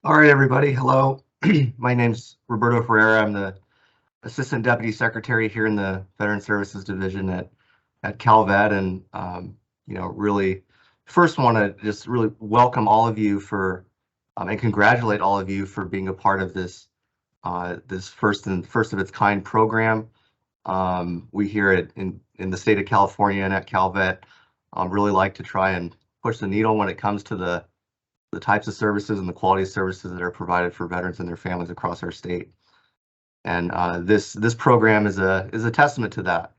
All right, everybody. Hello. My name's Roberto Ferreira. I'm the Assistant Deputy Secretary here in the Veteran Services Division at CalVet, and really first want to just really welcome all of you for and congratulate all of you for being a part of this this first of its kind program. We here in the state of California and at CalVet really like to try and push the needle when it comes to the types of services and the quality of services that are provided for veterans and their families across our state. And this program is a testament to that.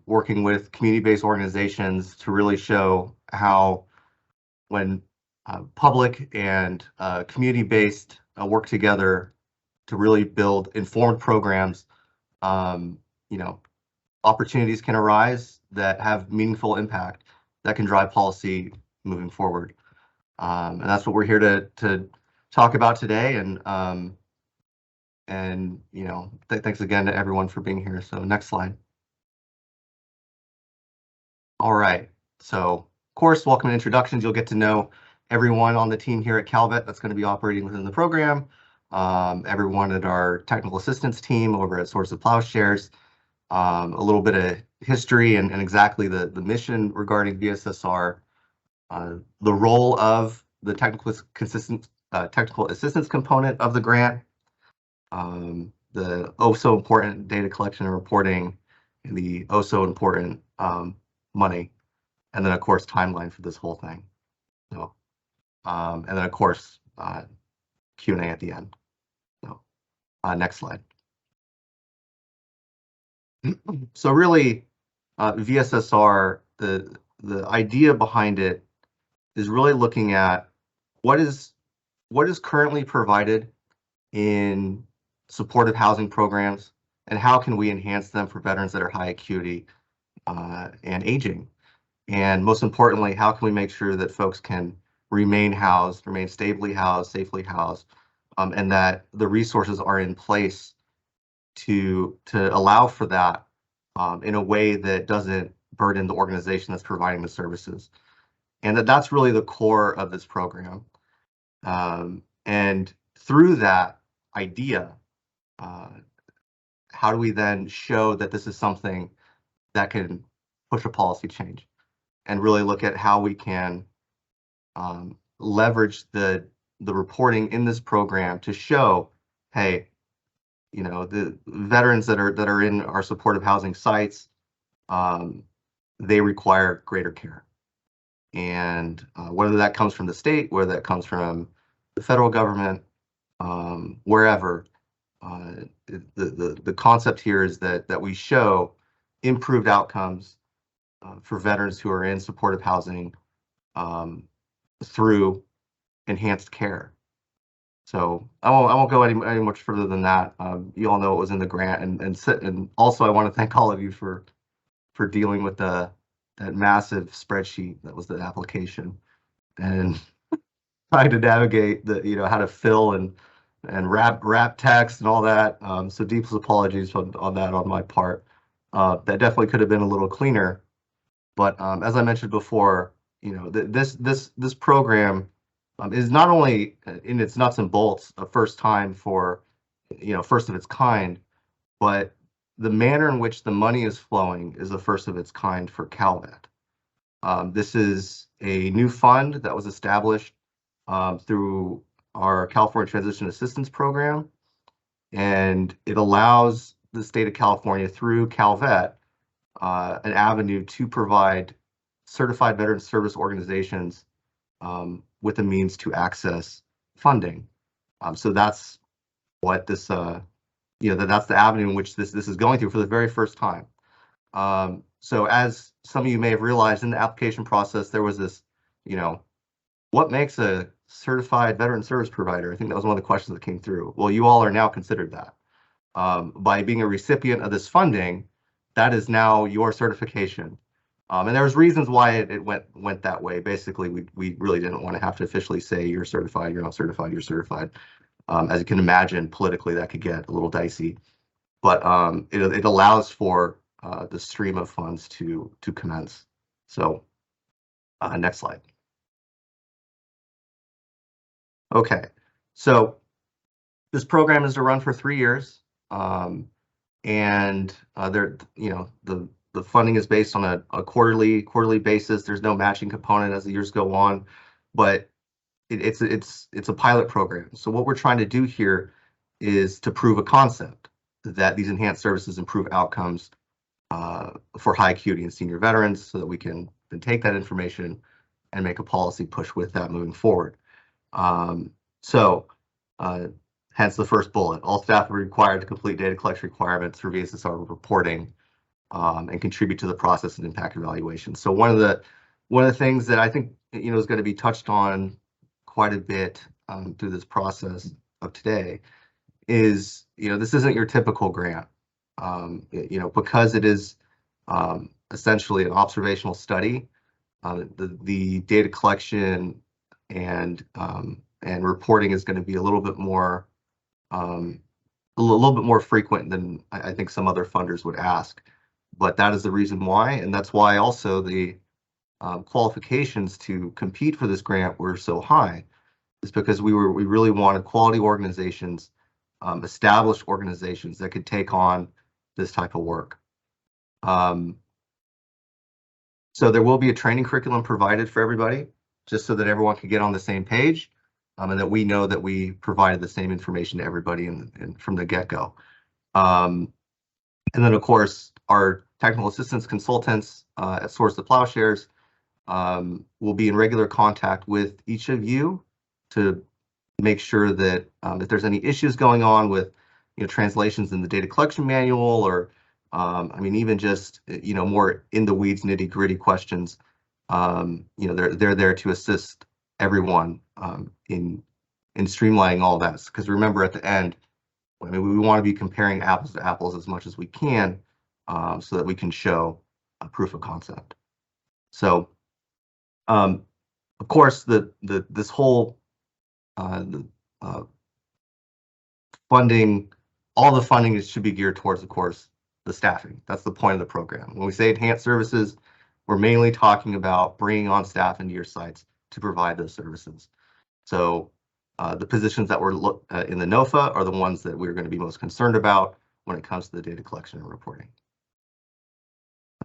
Working with community-based organizations to really show how when public and community-based work together to really build informed programs, opportunities can arise that have meaningful impact that can drive policy moving forward. And that's what we're here to talk about today. And thanks again to everyone for being here. So next slide. All right. So of course, welcome and introductions. You'll get to know everyone on the team here at CalVet that's going to be operating within the program. Everyone at our technical assistance team over at Source of Plowshares. A little bit of history and exactly the mission regarding VSSR. The role of the technical assistance component of the grant, the so important data collection and reporting, and the so important money, and then of course timeline for this whole thing. So, and then of course Q&A at the end. So, next slide. So really, VSSR, the idea behind it is really looking at what is currently provided in supportive housing programs and how can we enhance them for veterans that are high acuity and aging. And most importantly, how can we make sure that folks can remain housed, remain stably housed, safely housed, and that the resources are in place to allow for that in a way that doesn't burden the organization that's providing the services. And that's really the core of this program. And through that idea, how do we then show that this is something that can push a policy change and really look at how we can leverage the reporting in this program to show, hey, the veterans that are in our supportive housing sites, they require greater care. And whether that comes from the state, whether that comes from the federal government, wherever, the concept here is that we show improved outcomes for veterans who are in supportive housing through enhanced care. So I won't go any much further than that. You all know what was in the grant, and also I want to thank all of you for dealing with that massive spreadsheet that was the application and trying to navigate the how to fill and wrap text and all that. So deepest apologies on that on my part. That definitely could have been a little cleaner. But as I mentioned before, this program is not only in its nuts and bolts a first time for first of its kind, but the manner in which the money is flowing is the first of its kind for CalVet. This is a new fund that was established through our California Transition Assistance Program, and it allows the state of California through CalVet an avenue to provide certified veteran service organizations with the means to access funding. So that's what this, that's the avenue in which this is going through for the very first time. So as some of you may have realized in the application process, there was this, what makes a certified veteran service provider? I think that was one of the questions that came through. Well, you all are now considered that. By being a recipient of this funding, that is now your certification. And there was reasons why it went that way. Basically, we really didn't want to have to officially say you're certified, you're not certified, you're certified. As you can imagine, politically that could get a little dicey. But it allows for the stream of funds to commence. So next slide. Okay, So this program is to run for 3 years, and the funding is based on a quarterly basis. There's no matching component as the years go on, but it's a pilot program. So what we're trying to do here is to prove a concept that these enhanced services improve outcomes for high acuity and senior veterans, so that we can then take that information and make a policy push with that moving forward. Hence the first bullet. All staff are required to complete data collection requirements for VSSR reporting and contribute to the process and impact evaluation. So one of the things that I think is going to be touched on quite a bit through this process of today is this isn't your typical grant. Because it is essentially an observational study, the data collection and reporting is going to be a little bit more frequent than I think some other funders would ask. But that is the reason why, and that's why also the qualifications to compete for this grant were so high, is because we really wanted quality organizations, established organizations that could take on this type of work. So there will be a training curriculum provided for everybody, just so that everyone can get on the same page, and that we know that we provided the same information to everybody from the get-go. And then, of course, our technical assistance consultants at Source of Plowshares will be in regular contact with each of you to make sure that if there's any issues going on with translations in the data collection manual, or even just more in the weeds, nitty gritty questions, they're there to assist everyone in streamlining all that. Because remember, at the end, we want to be comparing apples to apples as much as we can, so that we can show a proof of concept. So, of course, this whole funding, all the funding should be geared towards, of course, the staffing. That's the point of the program. When we say enhanced services, we're mainly talking about bringing on staff into your sites to provide those services. So the positions that were in the NOFA are the ones that we're going to be most concerned about when it comes to the data collection and reporting.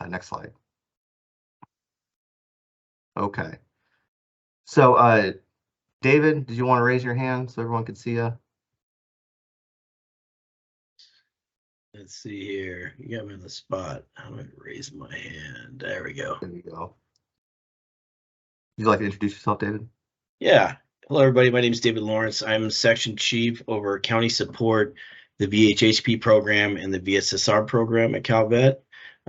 Next slide. Okay. So David, did you want to raise your hand so everyone could see you? Let's see here. You got me on the spot. I'm going to raise my hand. There we go. There you go. Would you like to introduce yourself, David? Yeah. Hello, everybody. My name is David Lawrence. I'm Section Chief over County Support, the VHHP program, and the VSSR program at CalVet.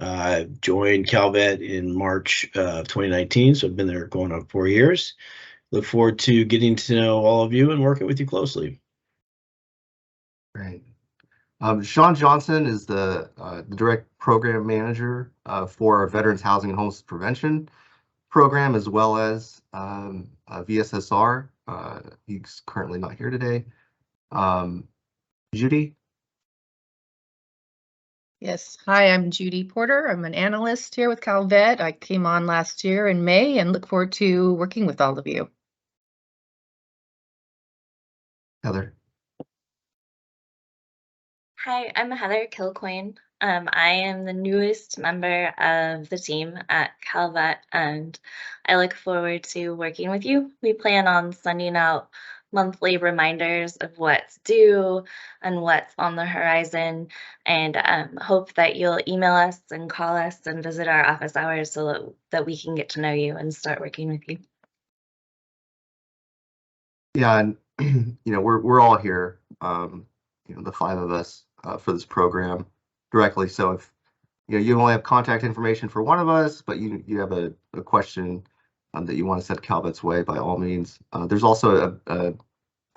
I joined CalVet in March of 2019, so I've been there going on 4 years. Look forward to getting to know all of you and working with you closely. Great. Sean Johnson is the direct program manager for our Veterans Housing and Homeless Prevention program, as well as VSSR. He's currently not here today. Judy? Yes. Hi, I'm Judy Porter. I'm an analyst here with CalVet. I came on last year in May and look forward to working with all of you. Heather? Hi, I'm Heather Kilcoyne. I am the newest member of the team at CalVet, and I look forward to working with you. We plan on sending out monthly reminders of what's due and what's on the horizon, and hope that you'll email us and call us and visit our office hours so that we can get to know you and start working with you. Yeah, and we're all here, the 5 of us for this program directly. So if you only have contact information for one of us, but you have a question that you want to send CalVet's way, by all means. There's also a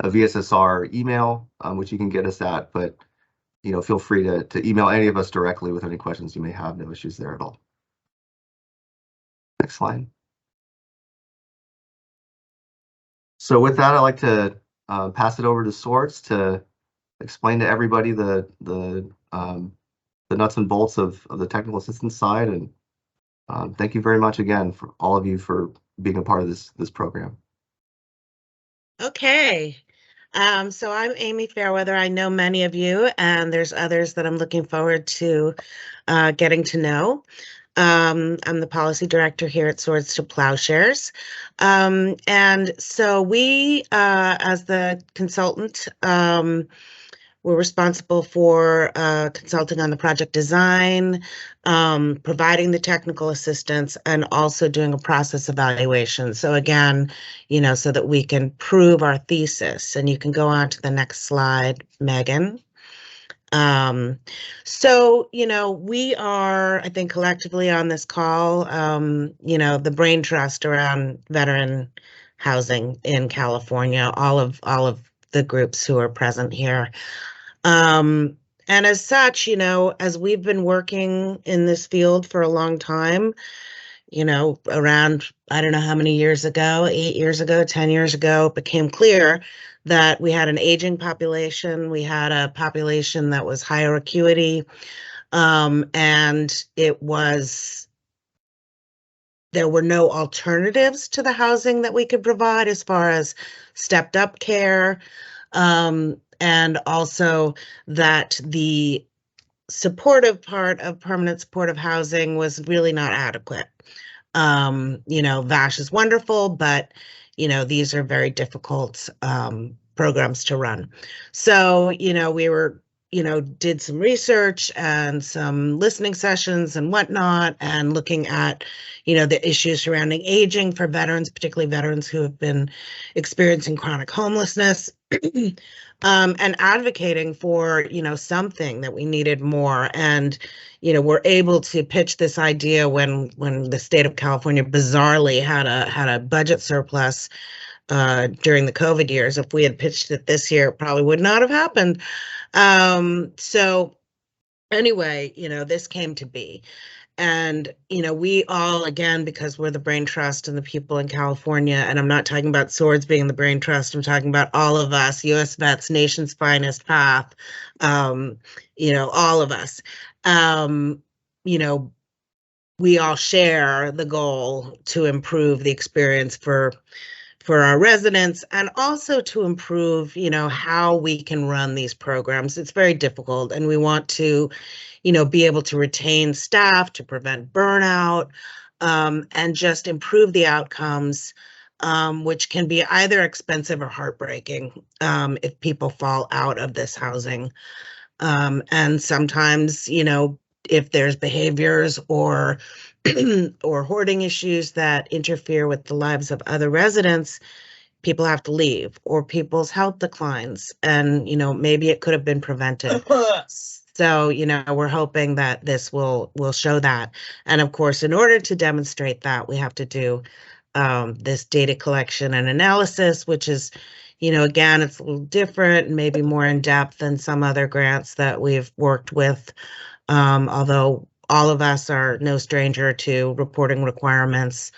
VSSR email, which you can get us at, but feel free to email any of us directly with any questions you may have. No issues there at all. Next slide. So with that, I'd like to pass it over to Swords to explain to everybody the nuts and bolts of the technical assistance side, and thank you very much again for all of you for being a part of this program. Okay. So I'm Amy Fairweather. I know many of you, and there's others that I'm looking forward to getting to know. I'm the policy director here at Swords to Plowshares. And so we, as the consultant, we're responsible for consulting on the project design, providing the technical assistance, and also doing a process evaluation. So again, so that we can prove our thesis. And you can go on to the next slide, Megan. So, we are, I think, collectively on this call, the brain trust around veteran housing in California, all of the groups who are present here. And as such, as we've been working in this field for a long time, around, I don't know how many years ago, 8 years ago, 10 years ago, it became clear that we had an aging population. We had a population that was higher acuity, and there were no alternatives to the housing that we could provide as far as stepped up care, and also that the supportive part of permanent supportive housing was really not adequate. VASH is wonderful, but these are very difficult programs to run. So, we were, did some research and some listening sessions and whatnot, and looking at, the issues surrounding aging for veterans, particularly veterans who have been experiencing chronic homelessness. And advocating for, something that we needed more. And, we're able to pitch this idea when the state of California bizarrely had a budget surplus during the COVID years. If we had pitched it this year, it probably would not have happened. So anyway, this came to be. And, we all, again, because we're the brain trust and the people in California, and I'm not talking about Swords being the brain trust, I'm talking about all of us, US Vets, Nation's Finest Path, all of us, we all share the goal to improve the experience for our residents, and also to improve, how we can run these programs. It's very difficult, and we want to be able to retain staff, to prevent burnout, and just improve the outcomes, which can be either expensive or heartbreaking if people fall out of this housing. And sometimes, if there's behaviors or or hoarding issues that interfere with the lives of other residents, people have to leave, or people's health declines, and maybe it could have been prevented. So, we're hoping that this will show that. And of course, in order to demonstrate that, we have to do this data collection and analysis, which is, again, it's a little different and maybe more in depth than some other grants that we've worked with, although all of us are no stranger to reporting requirements.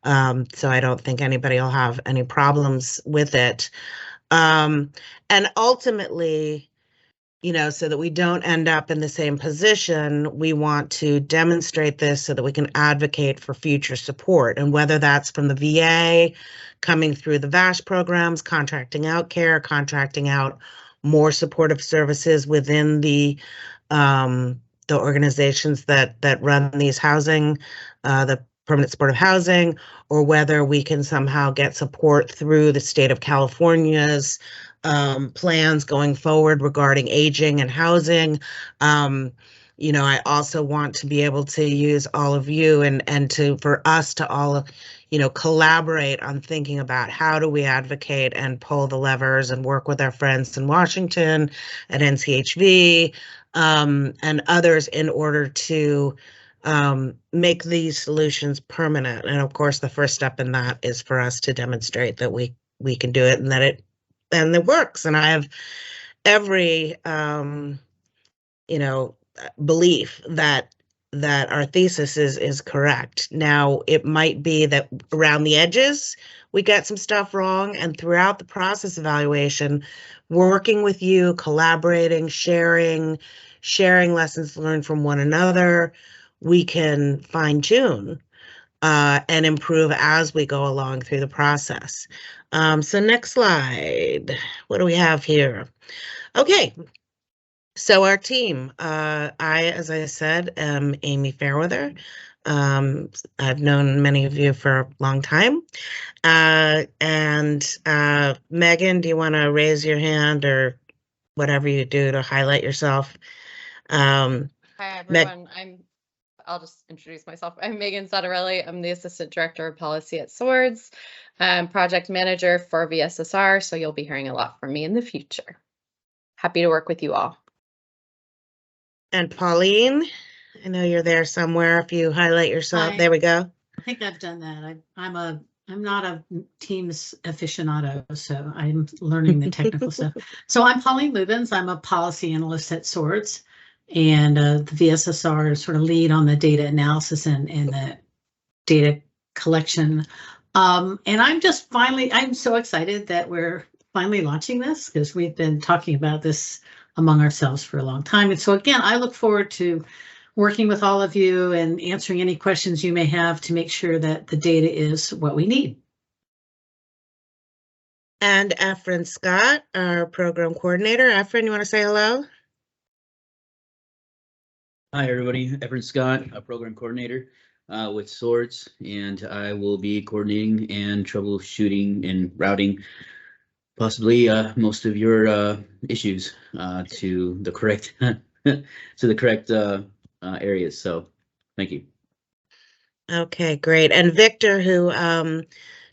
So I don't think anybody will have any problems with it. And ultimately, so that we don't end up in the same position, we want to demonstrate this so that we can advocate for future support. And whether that's from the VA, coming through the VASH programs, contracting out care, contracting out more supportive services within the organizations that run these housing, the permanent supportive housing, or whether we can somehow get support through the state of California's plans going forward regarding aging and housing. I also want to be able to use all of you and for us to all, collaborate on thinking about how do we advocate and pull the levers and work with our friends in Washington at NCHV, and others in order to make these solutions permanent. And of course, the first step in that is for us to demonstrate that we can do it and that it works. And I have every belief that our thesis is correct. Now, it might be that around the edges we got some stuff wrong, and throughout the process evaluation, working with you, collaborating, sharing lessons learned from one another, we can fine-tune and improve as we go along through the process. So next slide. What do we have here? Okay. So our team, as I said, am Amy Fairweather. I've known many of you for a long time. Megan, do you want to raise your hand or whatever you do to highlight yourself? Hi, everyone. I'll just introduce myself. I'm Megan Sottarelli. I'm the Assistant Director of Policy at Swords. I'm Project Manager for VSSR, so you'll be hearing a lot from me in the future. Happy to work with you all. And Pauline, I know you're there somewhere. If you highlight yourself, Hi. there we go. I think I've done that. I'm not a Teams aficionado, so I'm learning the technical stuff. So I'm Pauline Lubens. I'm a policy analyst at Swords, and the VSSR sort of lead on the data analysis and the data collection. And I'm so excited that we're finally launching this, because we've been talking about this among ourselves for a long time. And so again, I look forward to working with all of you and answering any questions you may have to make sure that the data is what we need. And Efren Scott, our program coordinator. Efren, you want to say hello? Hi, everybody. Efren Scott, a program coordinator with Swords, and I will be coordinating and troubleshooting and routing possibly most of your issues to the correct areas. So, thank you. Okay, great. And Victor, who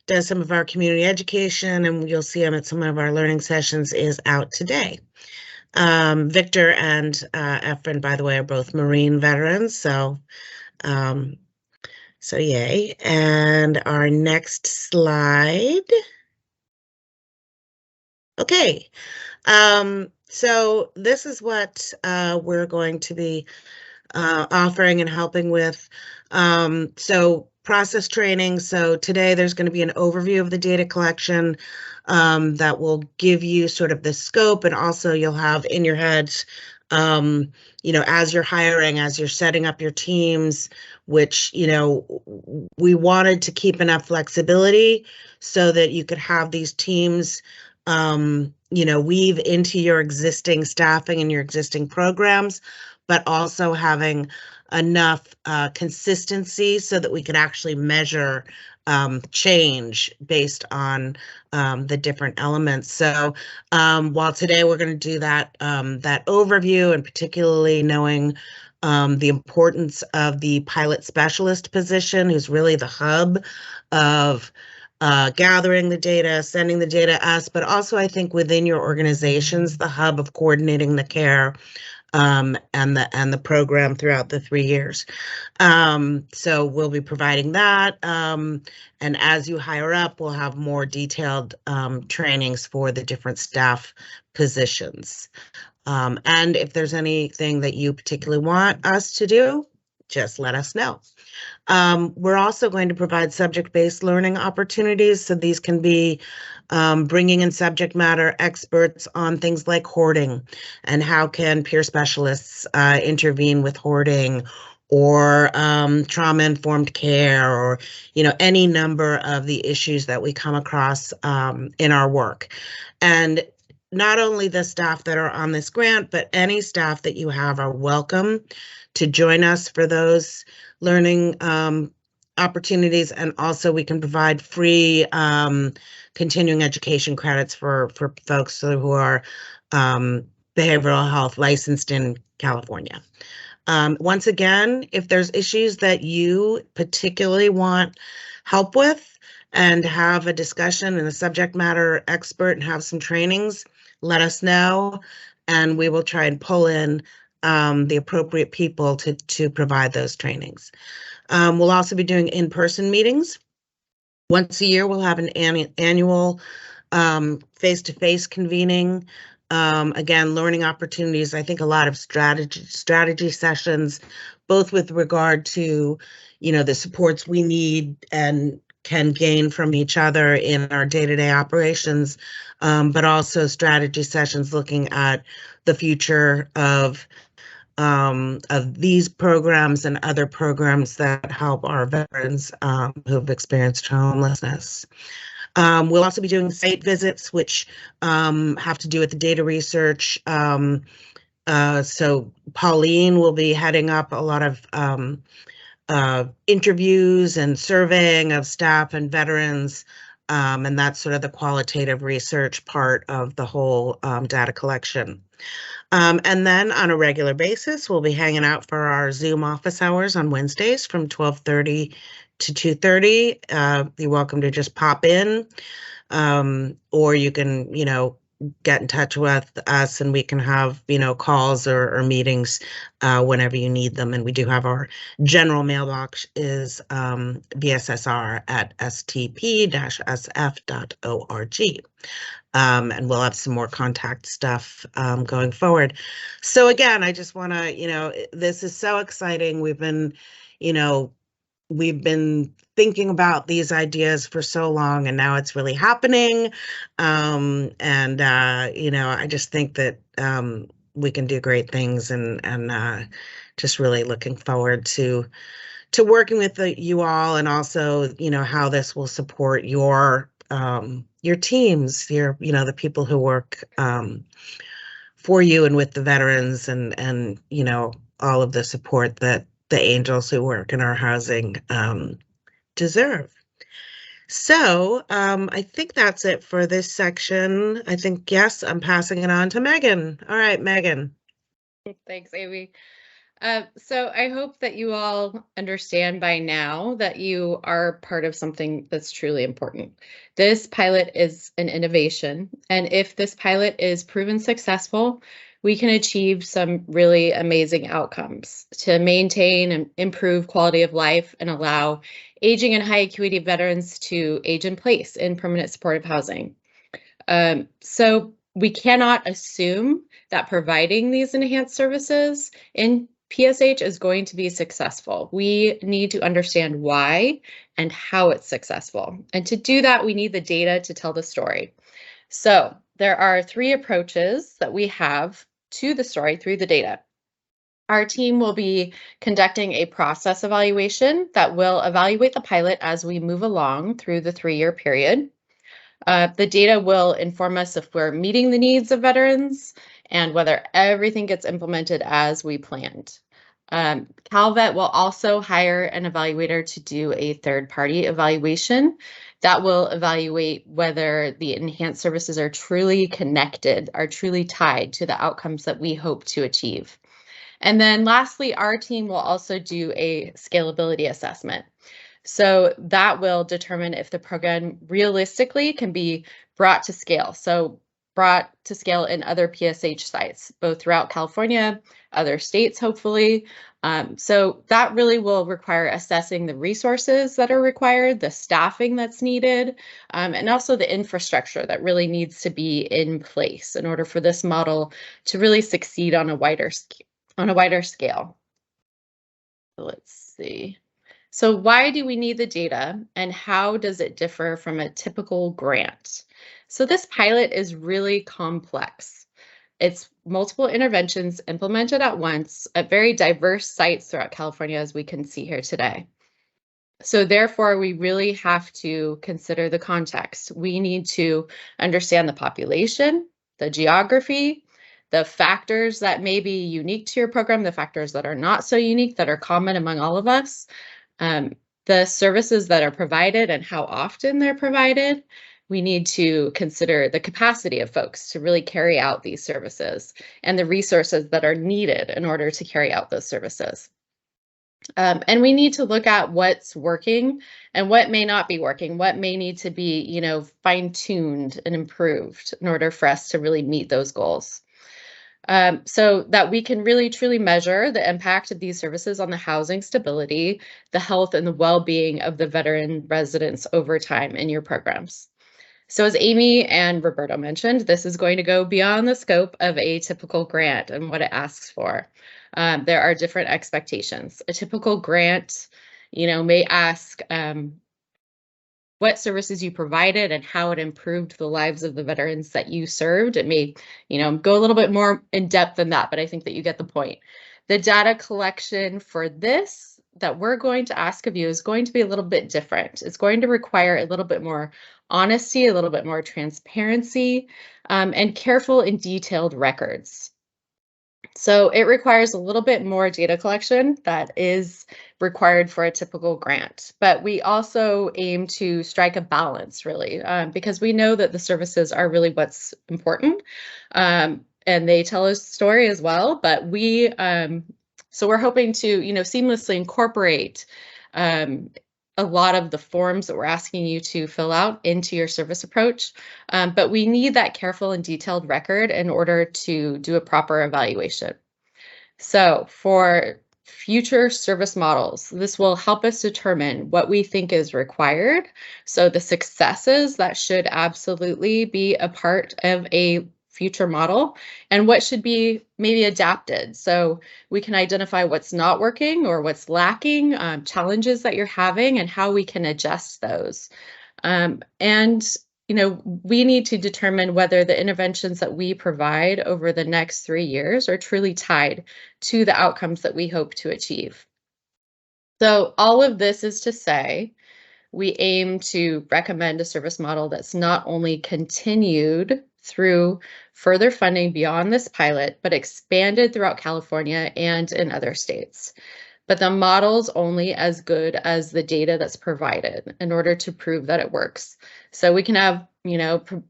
does some of our community education, and you'll see him at some of our learning sessions, is out today. Victor and Efren, by the way, are both Marine veterans, so yay. And our next slide. Okay, so this is what we're going to be offering and helping with. So process training. So today there's going to be an overview of the data collection that will give you sort of the scope, and also you'll have in your heads, as you're hiring, as you're setting up your teams, which, we wanted to keep enough flexibility so that you could have these teams weave into your existing staffing and your existing programs, but also having enough consistency so that we could actually measure change based on the different elements. So while today we're going to do that overview, and particularly knowing the importance of the pilot specialist position, who's really the hub of gathering the data, sending the data to us, but also I think within your organizations, the hub of coordinating the care and the program throughout the 3 years. So we'll be providing that. And as you hire up, we'll have more detailed trainings for the different staff positions. And if there's anything that you particularly want us to do, just let us know. We're also going to provide subject-based learning opportunities. So these can be bringing in subject matter experts on things like hoarding, and how can peer specialists intervene with hoarding, or trauma-informed care, or any number of the issues that we come across in our work. And not only the staff that are on this grant, but any staff that you have are welcome to join us for those learning opportunities. And also we can provide free continuing education credits for folks who are behavioral health licensed in California. Once again, if there's issues that you particularly want help with and have a discussion and a subject matter expert and have some trainings, let us know, and we will try and pull in the appropriate people to provide those trainings. We'll also be doing in-person meetings. Once a year, we'll have an annual face-to-face convening. Again, learning opportunities. I think a lot of strategy sessions, both with regard to, the supports we need and can gain from each other in our day-to-day operations, but also strategy sessions looking at the future of of these programs and other programs that help our veterans who've experienced homelessness. We'll also be doing site visits, which have to do with the data research. So Pauline will be heading up a lot of interviews and surveying of staff and veterans, and that's sort of the qualitative research part of the whole data collection. And then on a regular basis, we'll be hanging out for our Zoom office hours on Wednesdays from 12:30 to 2:30. You're welcome to just pop in, or you can, get in touch with us and we can have, calls or meetings whenever you need them. And we do have our general mailbox is VSSR at stp-sf.org. And we'll have some more contact stuff going forward. So again, I just want to, this is so exciting. We've been thinking about these ideas for so long, and now it's really happening. I just think that we can do great things, and just really looking forward to working with you all, and also, how this will support your teams, the people who work for you and with the veterans, and all of the support that the angels who work in our housing deserve. So I think that's it for this section. I think, yes, I'm passing it on to Megan. All right, Megan. Thanks, Amy. So I hope that you all understand by now that you are part of something that's truly important. This pilot is an innovation, and if this pilot is proven successful, we can achieve some really amazing outcomes to maintain and improve quality of life and allow aging and high acuity veterans to age in place in permanent supportive housing. So we cannot assume that providing these enhanced services in PSH is going to be successful. We need to understand why and how it's successful. And to do that, we need the data to tell the story. So there are 3 approaches that we have to the story through the data. Our team will be conducting a process evaluation that will evaluate the pilot as we move along through the 3-year period. The data will inform us if we're meeting the needs of veterans and whether everything gets implemented as we planned. CalVet will also hire an evaluator to do a third-party evaluation that will evaluate whether the enhanced services are truly connected, are truly tied to the outcomes that we hope to achieve. And then lastly, our team will also do a scalability assessment. So that will determine if the program realistically can be brought to scale. So brought to scale in other PSH sites, both throughout California, other states, hopefully. So that really will require assessing the resources that are required, the staffing that's needed, and also the infrastructure that really needs to be in place in order for this model to really succeed on a wider scale. So let's see. So why do we need the data, and how does it differ from a typical grant? So this pilot is really complex. It's multiple interventions implemented at once at very diverse sites throughout California, as we can see here today. So therefore, we really have to consider the context. We need to understand the population, the geography, the factors that may be unique to your program, the factors that are not so unique, that are common among all of us, the services that are provided and how often they're provided. We need to consider the capacity of folks to really carry out these services and the resources that are needed in order to carry out those services. And we need to look at what's working and what may not be working, what may need to be, fine-tuned and improved in order for us to really meet those goals. So that we can really truly measure the impact of these services on the housing stability, the health and the well-being of the veteran residents over time in your programs. So as Amy and Roberto mentioned, this is going to go beyond the scope of a typical grant and what it asks for. There are different expectations. A typical grant, may ask what services you provided and how it improved the lives of the veterans that you served. It may, go a little bit more in depth than that, but I think that you get the point. The data collection for this that we're going to ask of you is going to be a little bit different. It's going to require a little bit more honesty, a little bit more transparency, and careful and detailed records. So it requires a little bit more data collection that is required for a typical grant, but we also aim to strike a balance really, because we know that the services are really what's important, and they tell a story as well, but so we're hoping to, seamlessly incorporate a lot of the forms that we're asking you to fill out into your service approach, but we need that careful and detailed record in order to do a proper evaluation. So for future service models, this will help us determine what we think is required. So the successes that should absolutely be a part of a future model and what should be maybe adapted. So we can identify what's not working or what's lacking, challenges that you're having, and how we can adjust those. We need to determine whether the interventions that we provide over the next 3 years are truly tied to the outcomes that we hope to achieve. So all of this is to say, we aim to recommend a service model that's not only continued through further funding beyond this pilot, but expanded throughout California and in other states. But the model's only as good as the data that's provided in order to prove that it works. So we can have,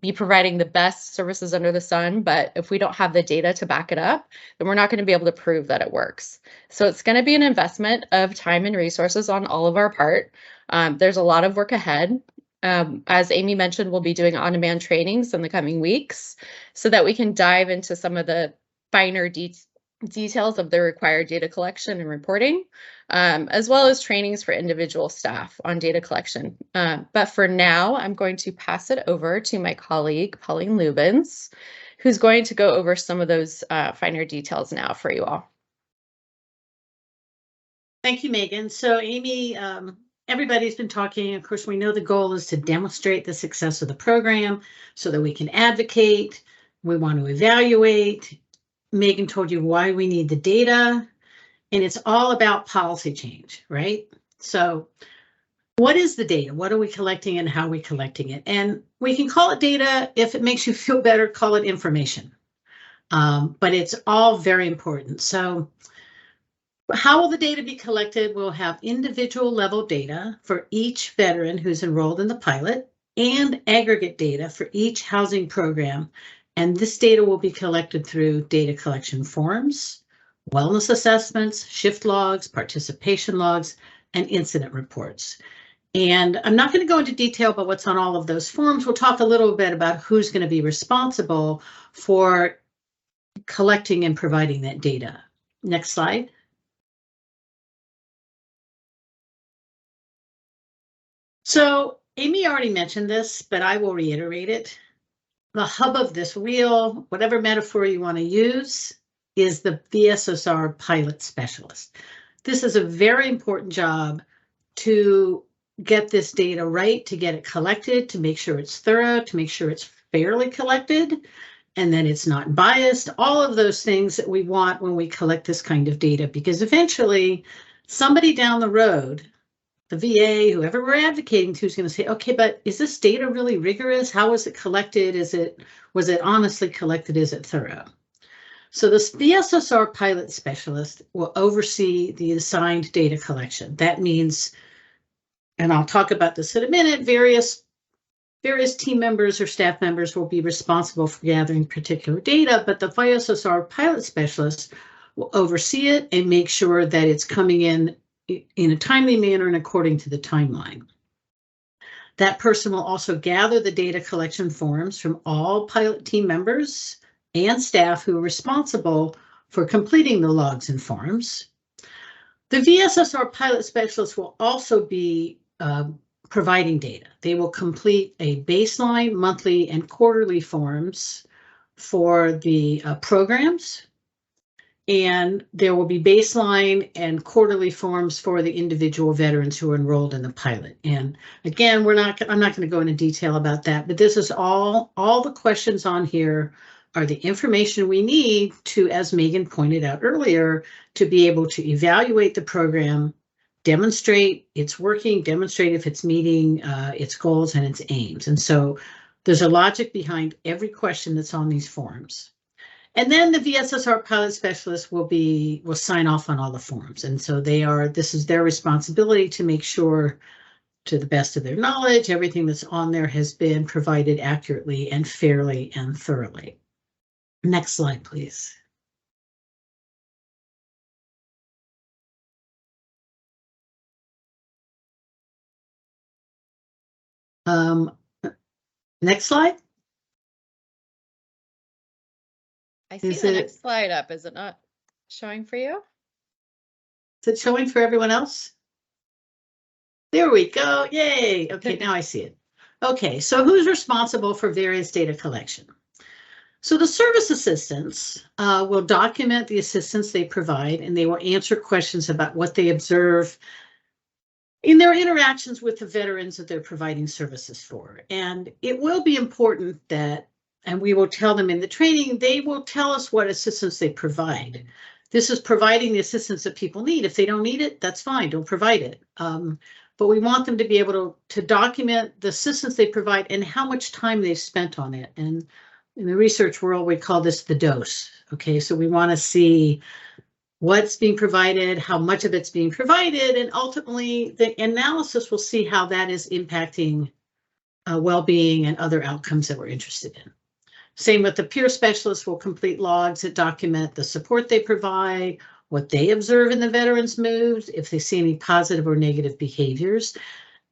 be providing the best services under the sun, but if we don't have the data to back it up, then we're not going to be able to prove that it works. So it's going to be an investment of time and resources on all of our part. There's a lot of work ahead. As Amy mentioned, we'll be doing on-demand trainings in the coming weeks so that we can dive into some of the finer details of the required data collection and reporting, as well as trainings for individual staff on data collection. But for now, I'm going to pass it over to my colleague, Pauline Lubens, who's going to go over some of those finer details now for you all. Thank you, Megan. So Amy, everybody's been talking. Of course, we know the goal is to demonstrate the success of the program so that we can advocate. We want to evaluate. Megan told you why we need the data, and it's all about policy change, right? So what is the data? What are we collecting and how are we collecting it? And we can call it data. If it makes you feel better, call it information. But it's all very important. So how will the data be collected? We'll have individual level data for each veteran who's enrolled in the pilot and aggregate data for each housing program. And this data will be collected through data collection forms, wellness assessments, shift logs, participation logs, and incident reports. And I'm not going to go into detail about what's on all of those forms. We'll talk a little bit about who's going to be responsible for collecting and providing that data. Next slide. So Amy already mentioned this, but I will reiterate it. The hub of this wheel, whatever metaphor you want to use, is the VSSR pilot specialist. This is a very important job to get this data right, to get it collected, to make sure it's thorough, to make sure it's fairly collected, and then it's not biased. All of those things that we want when we collect this kind of data, because eventually somebody down the road, the VA, whoever we're advocating to, is going to say, okay, but is this data really rigorous? How was it collected? Was it honestly collected? Is it thorough? So this VSSR pilot specialist will oversee the assigned data collection. That means, and I'll talk about this in a minute, various team members or staff members will be responsible for gathering particular data, but the VSSR pilot specialist will oversee it and make sure that it's coming in a timely manner and according to the timeline. That person will also gather the data collection forms from all pilot team members and staff who are responsible for completing the logs and forms. The VSSR pilot specialist will also be providing data. They will complete a baseline, monthly, and quarterly forms for the programs. And there will be baseline and quarterly forms for the individual veterans who are enrolled in the pilot. And again, I'm not going to go into detail about that, but this is all the questions on here are the information we need to, as Megan pointed out earlier, to be able to evaluate the program, demonstrate it's working, demonstrate if it's meeting its goals and its aims. And so there's a logic behind every question that's on these forms. And then the VSSR pilot specialist will sign off on all the forms. And so this is their responsibility to make sure, to the best of their knowledge, everything that's on there has been provided accurately and fairly and thoroughly. Next slide, please. Next slide. I see Is the it- next slide up. Is it not showing for you? Is it showing for everyone else? There we go. Yay. Okay, now I see it. Okay, so who's responsible for various data collection? So the service assistants will document the assistance they provide, and they will answer questions about what they observe in their interactions with the veterans that they're providing services for. And it will be important that, and we will tell them in the training, they will tell us what assistance they provide. This is providing the assistance that people need. If they don't need it, that's fine, don't provide it. But we want them to be able to document the assistance they provide and how much time they've spent on it. And in the research world, we call this the dose. Okay, so we want to see what's being provided, how much of it's being provided, and ultimately the analysis will see how that is impacting well-being and other outcomes that we're interested in. Same with the peer specialists will complete logs that document the support they provide, what they observe in the veterans' moods, if they see any positive or negative behaviors.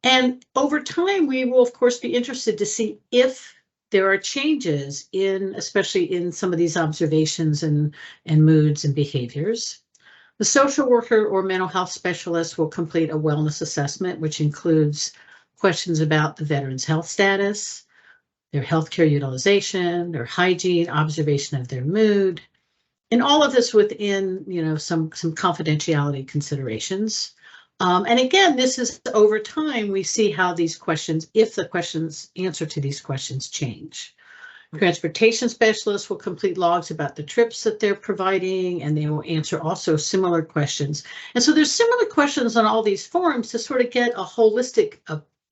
And over time, we will, of course, be interested to see if there are changes in, especially in some of these observations and moods and behaviors. The social worker or mental health specialist will complete a wellness assessment, which includes questions about the veteran's health status, their healthcare utilization, their hygiene, observation of their mood, and all of this within, some confidentiality considerations. And again, this is over time, we see how these questions, if the questions, answer to these questions change. Transportation specialists will complete logs about the trips that they're providing, and they will answer also similar questions. And so there's similar questions on all these forms to sort of get a holistic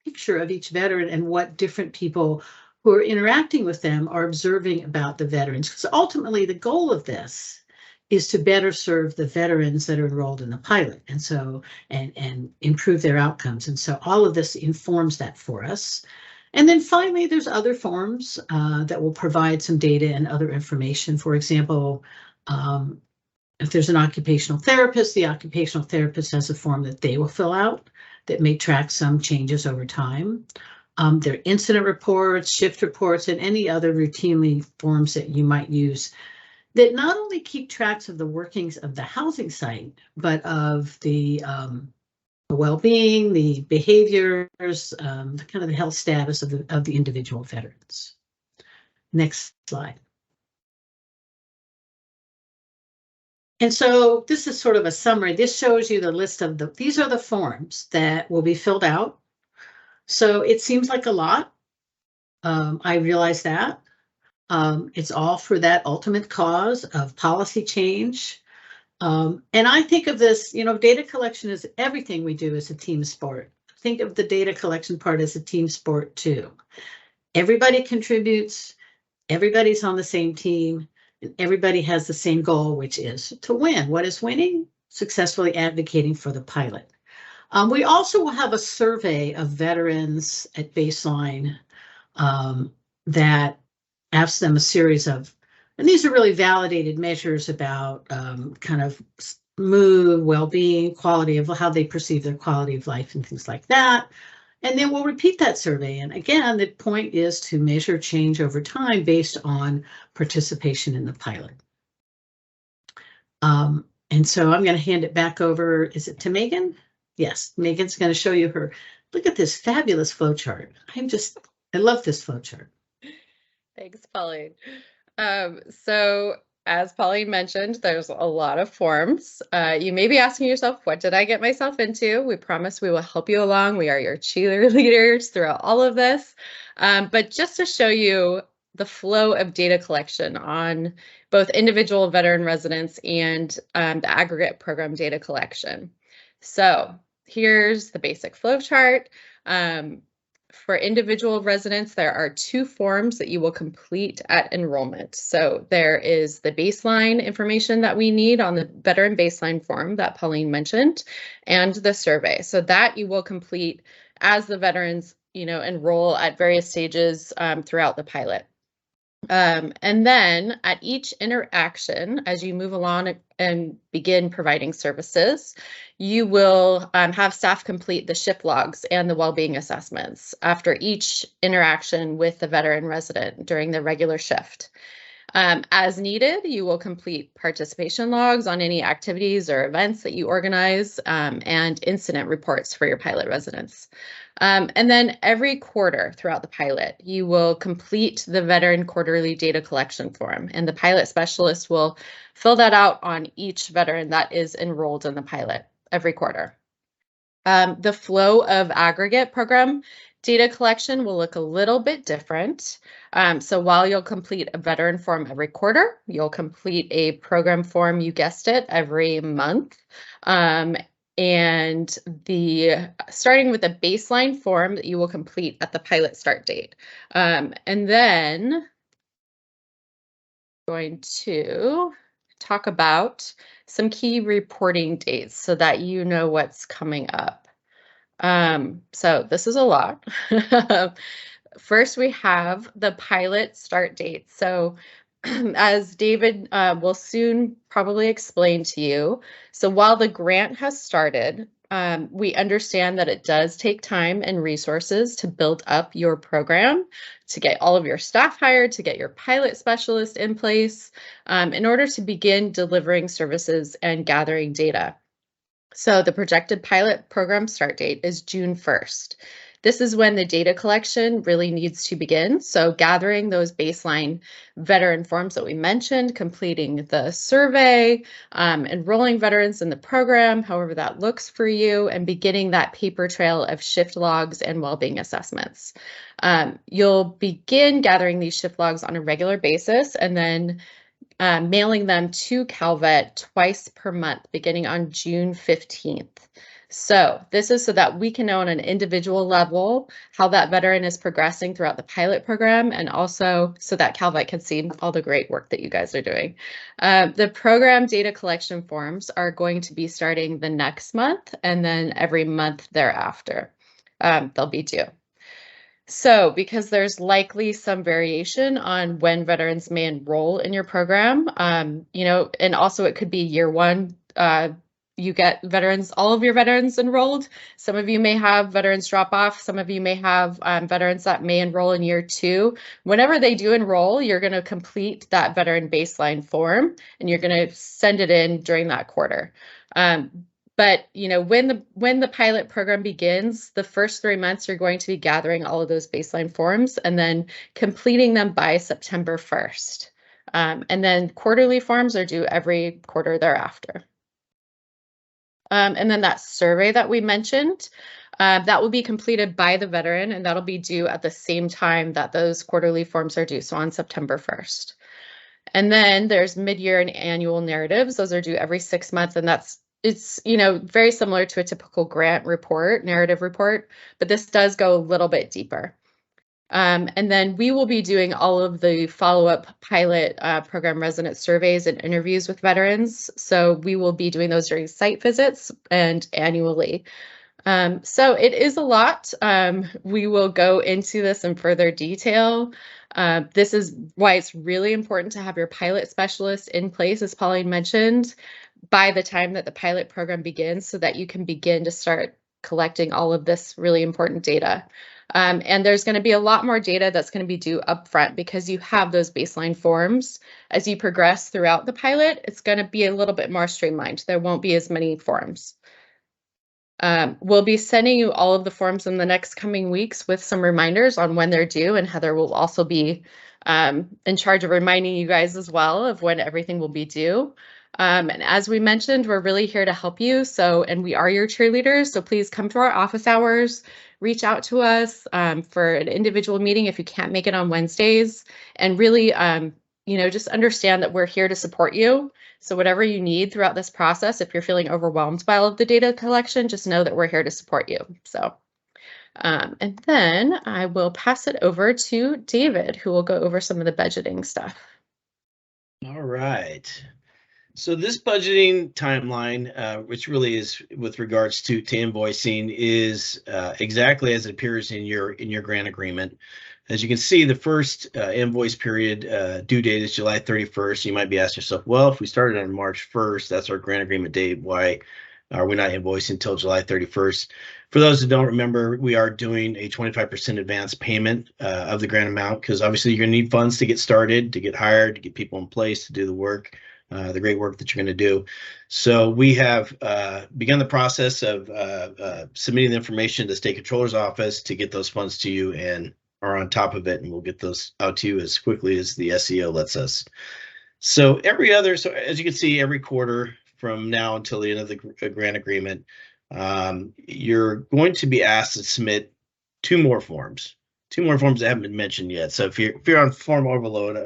picture of each veteran and what different people who are interacting with them are observing about the veterans. Because ultimately the goal of this is to better serve the veterans that are enrolled in the pilot, and so and improve their outcomes. And so all of this informs that for us. And then finally, there's other forms that will provide some data and other information. For example, if there's an occupational therapist, the occupational therapist has a form that they will fill out that may track some changes over time. There are incident reports, shift reports, and any other routinely forms that you might use that not only keep tracks of the workings of the housing site, but of the well-being, the behaviors, the kind of the health status of the individual veterans. Next slide. And so this is sort of a summary. This shows you the list of these are the forms that will be filled out. So it seems like a lot. I realize that. It's all for that ultimate cause of policy change. And I think of this, data collection is everything we do as a team sport. Think of the data collection part as a team sport too. Everybody contributes, everybody's on the same team, and everybody has the same goal, which is to win. What is winning? Successfully advocating for the pilot. We also will have a survey of veterans at baseline that asks them a series of, and these are really validated measures about kind of mood, well-being, quality of how they perceive their quality of life and things like that. And then we'll repeat that survey. And again, the point is to measure change over time based on participation in the pilot. And so I'm going to hand it back over, is it to Megan? Yes, Megan's going to show you her, look at this fabulous flow chart. I love this flow chart. Thanks, Pauline. So as Pauline mentioned, there's a lot of forms. You may be asking yourself, what did I get myself into? We promise we will help you along. We are your cheerleaders throughout all of this. But just to show you the flow of data collection on both individual veteran residents and the aggregate program data collection. So here's the basic flow chart. For individual residents, there are 2 forms that you will complete at enrollment. So there is the baseline information that we need on the veteran baseline form that Pauline mentioned, and the survey. So that you will complete as the veterans, enroll at various stages throughout the pilot. And then at each interaction, as you move along and begin providing services, you will have staff complete the shift logs and the well-being assessments after each interaction with the veteran resident during the regular shift. As needed, you will complete participation logs on any activities or events that you organize, and incident reports for your pilot residents. And then every quarter throughout the pilot, you will complete the veteran quarterly data collection form, and the pilot specialist will fill that out on each veteran that is enrolled in the pilot every quarter. The flow of aggregate program data collection will look a little bit different. So while you'll complete a veteran form every quarter, you'll complete a program form, you guessed it, every month. And starting with a baseline form that you will complete at the pilot start date. And then going to talk about some key reporting dates so that you know what's coming up. So this is a lot. First, we have the pilot start date. So as David will soon probably explain to you, so while the grant has started, we understand that it does take time and resources to build up your program, to get all of your staff hired, to get your pilot specialist in place, in order to begin delivering services and gathering data. So the projected pilot program start date is June 1st. This is when the data collection really needs to begin. So gathering those baseline veteran forms that we mentioned, completing the survey, enrolling veterans in the program, however that looks for you, and beginning that paper trail of shift logs and well-being assessments. You'll begin gathering these shift logs on a regular basis and then mailing them to CalVet twice per month, beginning on June 15th. So this is so that we can know on an individual level how that veteran is progressing throughout the pilot program, and also so that CalVet can see all the great work that you guys are doing. The program data collection forms are going to be starting the next month and then every month thereafter. They'll be due. So because there's likely some variation on when veterans may enroll in your program, and also it could be year 1, you get veterans, all of your veterans enrolled. Some of you may have veterans drop off. Some of you may have veterans that may enroll in year 2. Whenever they do enroll, you're going to complete that veteran baseline form and you're going to send it in during that quarter. But when the pilot program begins, the first 3 months you're going to be gathering all of those baseline forms and then completing them by September 1st. And then quarterly forms are due every quarter thereafter. And then that survey that we mentioned, that will be completed by the veteran, and that'll be due at the same time that those quarterly forms are due, so on September 1st. And then there's mid-year and annual narratives. Those are due every 6 months, and it's very similar to a typical grant report, narrative report, but this does go a little bit deeper. And then we will be doing all of the follow-up pilot program resident surveys and interviews with veterans. So we will be doing those during site visits and annually. So it is a lot. We will go into this in further detail. This is why it's really important to have your pilot specialist in place, as Pauline mentioned, by the time that the pilot program begins, so that you can begin to start collecting all of this really important data. And there's going to be a lot more data that's going to be due upfront because you have those baseline forms. As you progress throughout the pilot, it's going to be a little bit more streamlined. There won't be as many forms. We'll be sending you all of the forms in the next coming weeks with some reminders on when they're due, and Heather will also be in charge of reminding you guys as well of when everything will be due. And as we mentioned, we're really here to help you. And we are your cheerleaders. So please come to our office hours, reach out to us for an individual meeting if you can't make it on Wednesdays, and really, just understand that we're here to support you. So whatever you need throughout this process, if you're feeling overwhelmed by all of the data collection, just know that we're here to support you. So, and then I will pass it over to David, who will go over some of the budgeting stuff. All right. So this budgeting timeline, which really is with regards to invoicing, is exactly as it appears in your grant agreement. As you can see, the first invoice period due date is July 31st. You might be asking yourself, well, if we started on March 1st, that's our grant agreement date, why are we not invoicing until July 31st? For those who don't remember, we are doing a 25% advance payment of the grant amount, because obviously you're going to need funds to get started, to get hired, to get people in place to do the work. The great work that you're going to do. So we have begun the process of submitting the information to the State Controller's Office to get those funds to you, and are on top of it, and we'll get those out to you as quickly as the SEO lets us. So as you can see, every quarter from now until the end of the grant agreement, you're going to be asked to submit two more forms that haven't been mentioned yet. So if you're on form overload,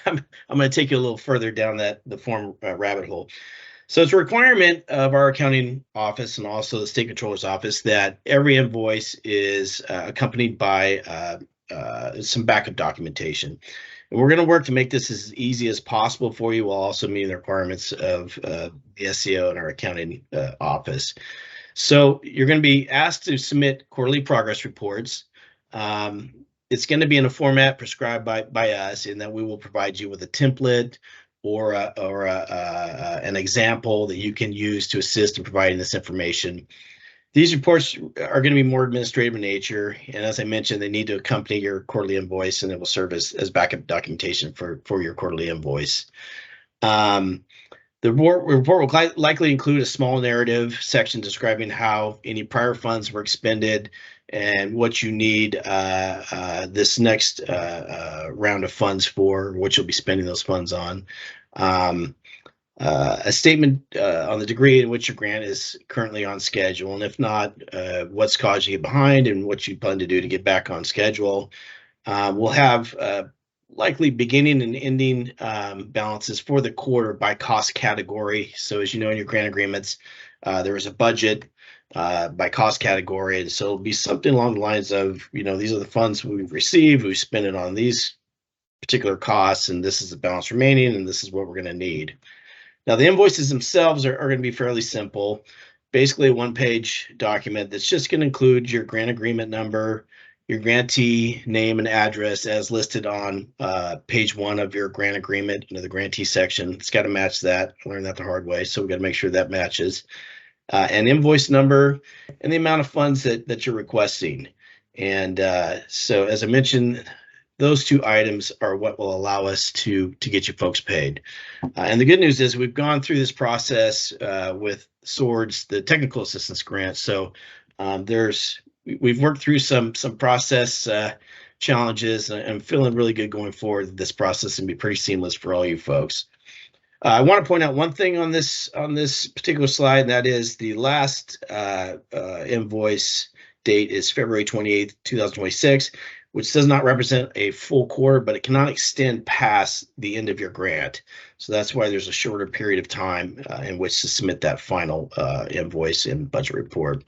I'm going to take you a little further down the form rabbit hole. So it's a requirement of our accounting office and also the State Controller's Office that every invoice is accompanied by some backup documentation. And we're going to work to make this as easy as possible for you, while also meeting the requirements of the SEO and our accounting office. So you're going to be asked to submit quarterly progress reports. It's going to be in a format prescribed by us, in that we will provide you with a template or an example that you can use to assist in providing this information. These reports are going to be more administrative in nature, and as I mentioned, they need to accompany your quarterly invoice, and it will serve as backup documentation for your quarterly invoice. The report will likely include a small narrative section describing how any prior funds were expended and what you need this next round of funds for, what you'll be spending those funds on. A statement on the degree in which your grant is currently on schedule, and if not, what's causing you behind and what you plan to do to get back on schedule. We'll have likely beginning and ending balances for the quarter by cost category. So as you know, in your grant agreements, there is a budget by cost category, and so it'll be something along the lines of, these are the funds we've received, we've spent it on these particular costs, and this is the balance remaining, and this is what we're going to need. Now, the invoices themselves are going to be fairly simple. Basically, a one-page document that's just going to include your grant agreement number, your grantee name and address as listed on page 1 of your grant agreement, the grantee section. It's got to match that. I learned that the hard way, so we've got to make sure that matches. An invoice number and the amount of funds that you're requesting. And so, as I mentioned, those two items are what will allow us to get you folks paid. And the good news is we've gone through this process with SWORDS, the technical assistance grant. So we've worked through some process challenges, and I'm feeling really good going forward. This process can be pretty seamless for all you folks. I want to point out one thing on this particular slide, and that is the last invoice date is February 28th, 2026, which does not represent a full quarter, but it cannot extend past the end of your grant. So that's why there's a shorter period of time in which to submit that final invoice and budget report.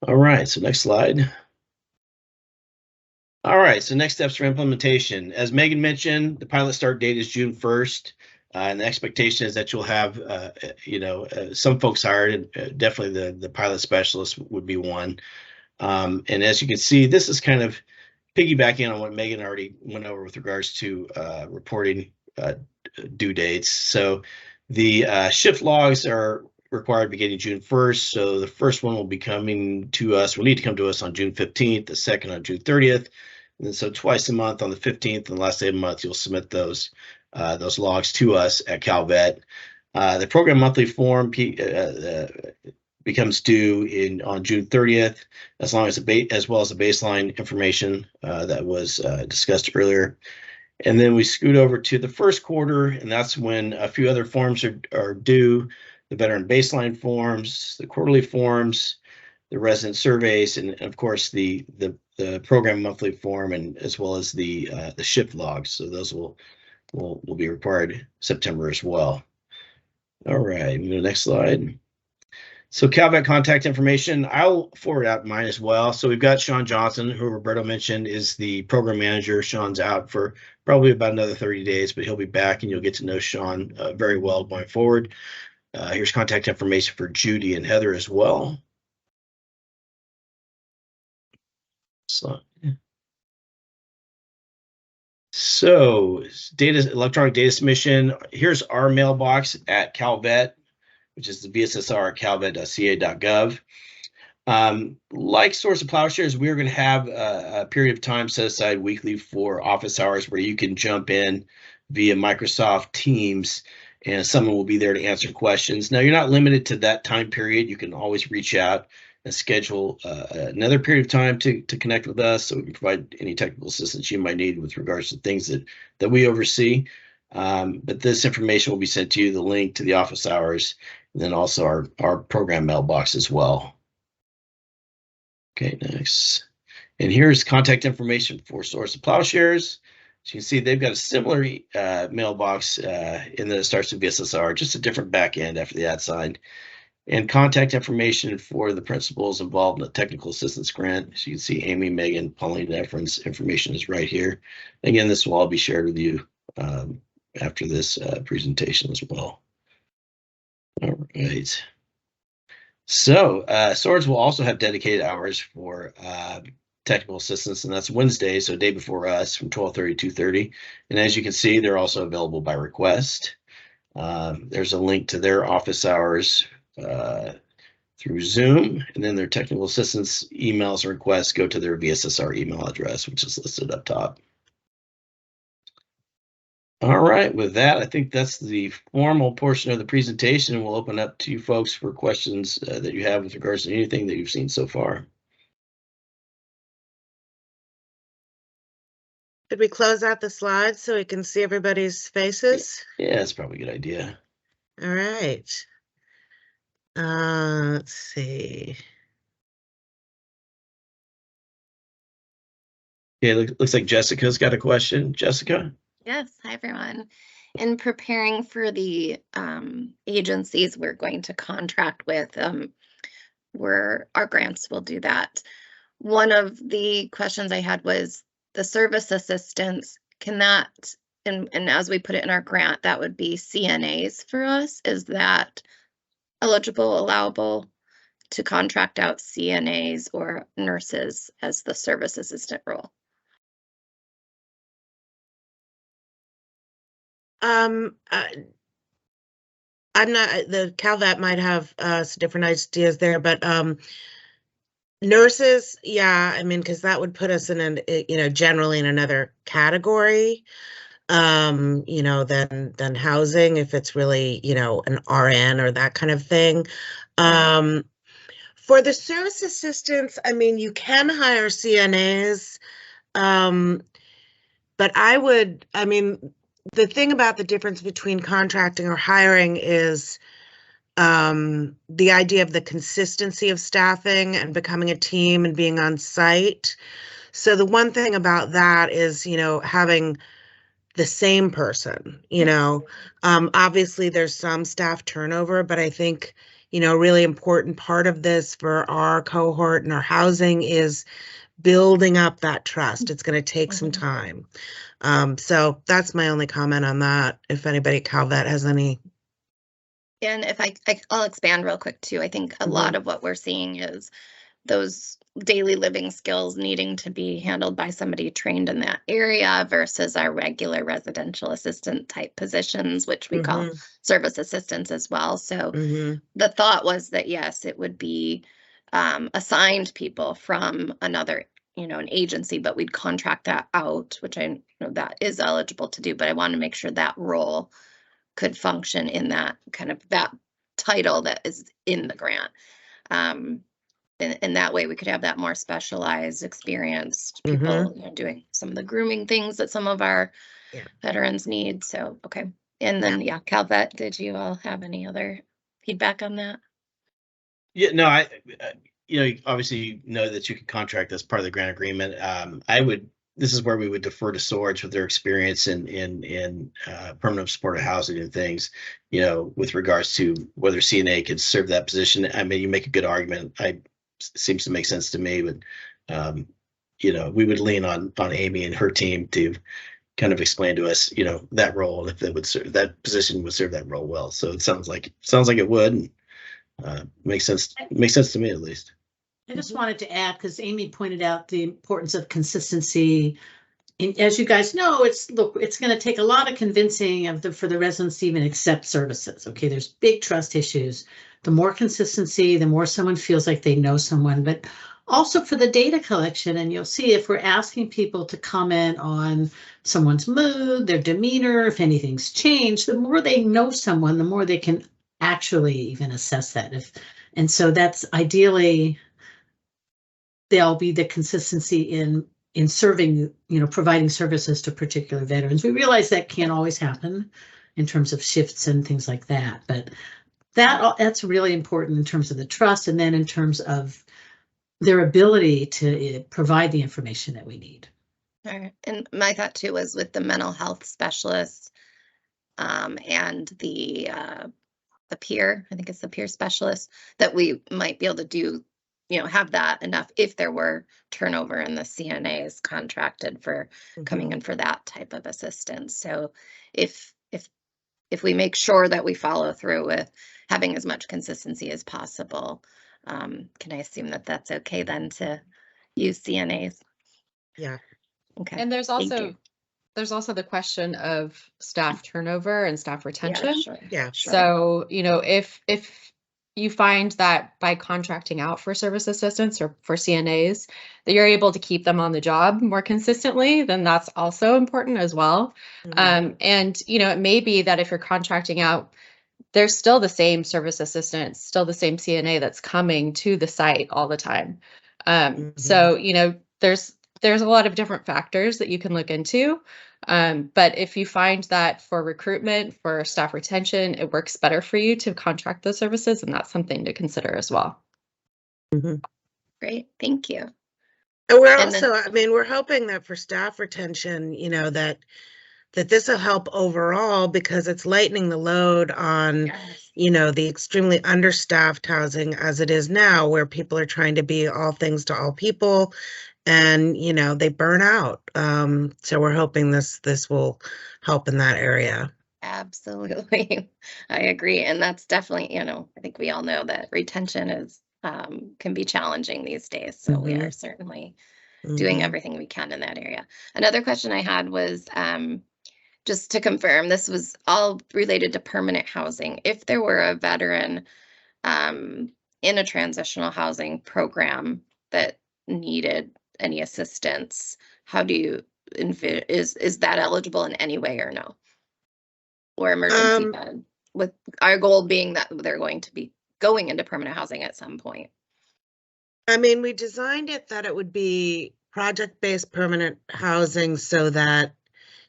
All right, so next slide. All right, so next steps for implementation. As Megan mentioned, the pilot start date is June 1st. And the expectation is that you'll have, some folks hired, and definitely the pilot specialist would be one. And as you can see, this is kind of piggybacking on what Megan already went over with regards to reporting due dates. So the shift logs are required beginning June 1st. So the first one will be coming to us, will need to come to us on June 15th, the second on June 30th. And so twice a month on the 15th and the last day of the month, you'll submit those logs to us at CalVet. The program monthly form becomes due on June 30th, as well as the baseline information that was discussed earlier. And then we scoot over to the first quarter, and that's when a few other forms are due: the veteran baseline forms, the quarterly forms, the resident surveys, and of course the program monthly form, and as well as the shift logs. So those will be required September as well. All right, move to the next slide. So CalVet contact information, I'll forward out mine as well. So we've got Sean Johnson, who Roberto mentioned is the program manager. Sean's out for probably about another 30 days, but he'll be back and you'll get to know Sean very well going forward. Here's contact information for Judy and Heather as well. So electronic data submission. Here's our mailbox at CalVet, which is the VSSR calvet.ca.gov. Like Source of Plowshares, we're going to have a period of time set aside weekly for office hours where you can jump in via Microsoft Teams and someone will be there to answer questions. Now, you're not limited to that time period. You can always reach out and schedule another period of time to connect with us so we can provide any technical assistance you might need with regards to things that we oversee. But this information will be sent to you, the link to the office hours, and then also our program mailbox as well. Okay, next. And here's contact information for Source of Plowshares. As you can see, they've got a similar mailbox in that it starts with VSSR, just a different back end after the @sign. And contact information for the principals involved in the technical assistance grant. As you can see, Amy, Megan, Pauline, Efren's information is right here. Again, this will all be shared with you after this presentation as well. All right. So Swords will also have dedicated hours for technical assistance, and that's Wednesday, so day before us from 12:30 to 2:30. And as you can see, they're also available by request. There's a link to their office hours through Zoom, and then their technical assistance emails and requests go to their VSSR email address, which is listed up top. All right, with that, I think that's the formal portion of the presentation. We'll open up to you folks for questions that you have with regards to anything that you've seen so far. Should we close out the slides so we can see everybody's faces? Yeah, that's probably a good idea. All right. Let's see. Okay, looks like Jessica's got a question. Jessica? Yes, hi everyone. In preparing for the agencies we're going to contract with, where our grants will do that. One of the questions I had was the service assistance. Can that, and as we put it in our grant, that would be CNAs for us. Is that eligible, allowable to contract out CNAs or nurses as the service assistant role? I'm not, the CalVet might have some different ideas there, but nurses, yeah, I mean, because that would put us in generally in another category, than housing, if it's really, an RN or that kind of thing. For the service assistants, I mean, you can hire CNAs, but the thing about the difference between contracting or hiring is the idea of the consistency of staffing and becoming a team and being on site. So the one thing about that is, having the same person, obviously there's some staff turnover, but I think, a really important part of this for our cohort and our housing is building up that trust. It's going to take some time. So that's my only comment on that. If anybody at CalVet has any. And if I'll expand real quick too. I think a lot of what we're seeing is those daily living skills needing to be handled by somebody trained in that area versus our regular residential assistant type positions, which we call service assistants as well. So the thought was that, yes, it would be assigned people from another, an agency, but we'd contract that out, which I know that is eligible to do, but I want to make sure that role could function in that kind of that title that is in the grant. And that way we could have that more specialized, experienced people doing some of the grooming things that some of our veterans need. So, okay. And then, yeah, CalVet, did you all have any other feedback on that? Yeah, no, you obviously know that you can contract as part of the grant agreement. This is where we would defer to Swords with their experience in permanent supportive housing and things, with regards to whether CNA could serve that position. I mean, you make a good argument. Seems to make sense to me, but we would lean on Amy and her team to kind of explain to us, that role, if that position would serve that role well. So it sounds like it would. Makes sense to me, at least. I just wanted to add, because Amy pointed out the importance of consistency. And as you guys know, it's going to take a lot of convincing for the residents to even accept services. Okay, there's big trust issues. The more consistency, the more someone feels like they know someone, but also for the data collection. And you'll see if we're asking people to comment on someone's mood, their demeanor, if anything's changed, the more they know someone, the more they can actually even assess that. And so that's ideally, there'll be the consistency in serving, providing services to particular veterans. We realize that can't always happen in terms of shifts and things like that, but that's really important in terms of the trust, and then in terms of their ability to provide the information that we need. All right. And my thought too was with the mental health specialists and the peer, I think it's the peer specialist, that we might be able to do, have that enough if there were turnover in the CNAs contracted for coming in for that type of assistance. So if we make sure that we follow through with having as much consistency as possible, can I assume that that's okay then to use CNAs? Yeah. Okay. And there's also the question of staff turnover and staff retention. Yeah, sure. So, if you find that by contracting out for service assistants or for CNAs, that you're able to keep them on the job more consistently, then that's also important as well. And, it may be that if you're contracting out, there's still the same service assistant, still the same CNA that's coming to the site all the time. So, there's a lot of different factors that you can look into. But if you find that for recruitment, for staff retention, it works better for you to contract those services, and that's something to consider as well. Great, thank you. And we're also, we're hoping that for staff retention, that this will help overall, because it's lightening the load on, the extremely understaffed housing as it is now, where people are trying to be all things to all people, and they burn out. So we're hoping this will help in that area. Absolutely, I agree, and that's definitely, I think we all know that retention is can be challenging these days. So we are certainly doing everything we can in that area. Another question I had was just to confirm, this was all related to permanent housing. If there were a veteran in a transitional housing program that needed any assistance, how do you is that eligible in any way or no? Or emergency bed, with our goal being that they're going to be going into permanent housing at some point? We designed it that it would be project-based permanent housing, so that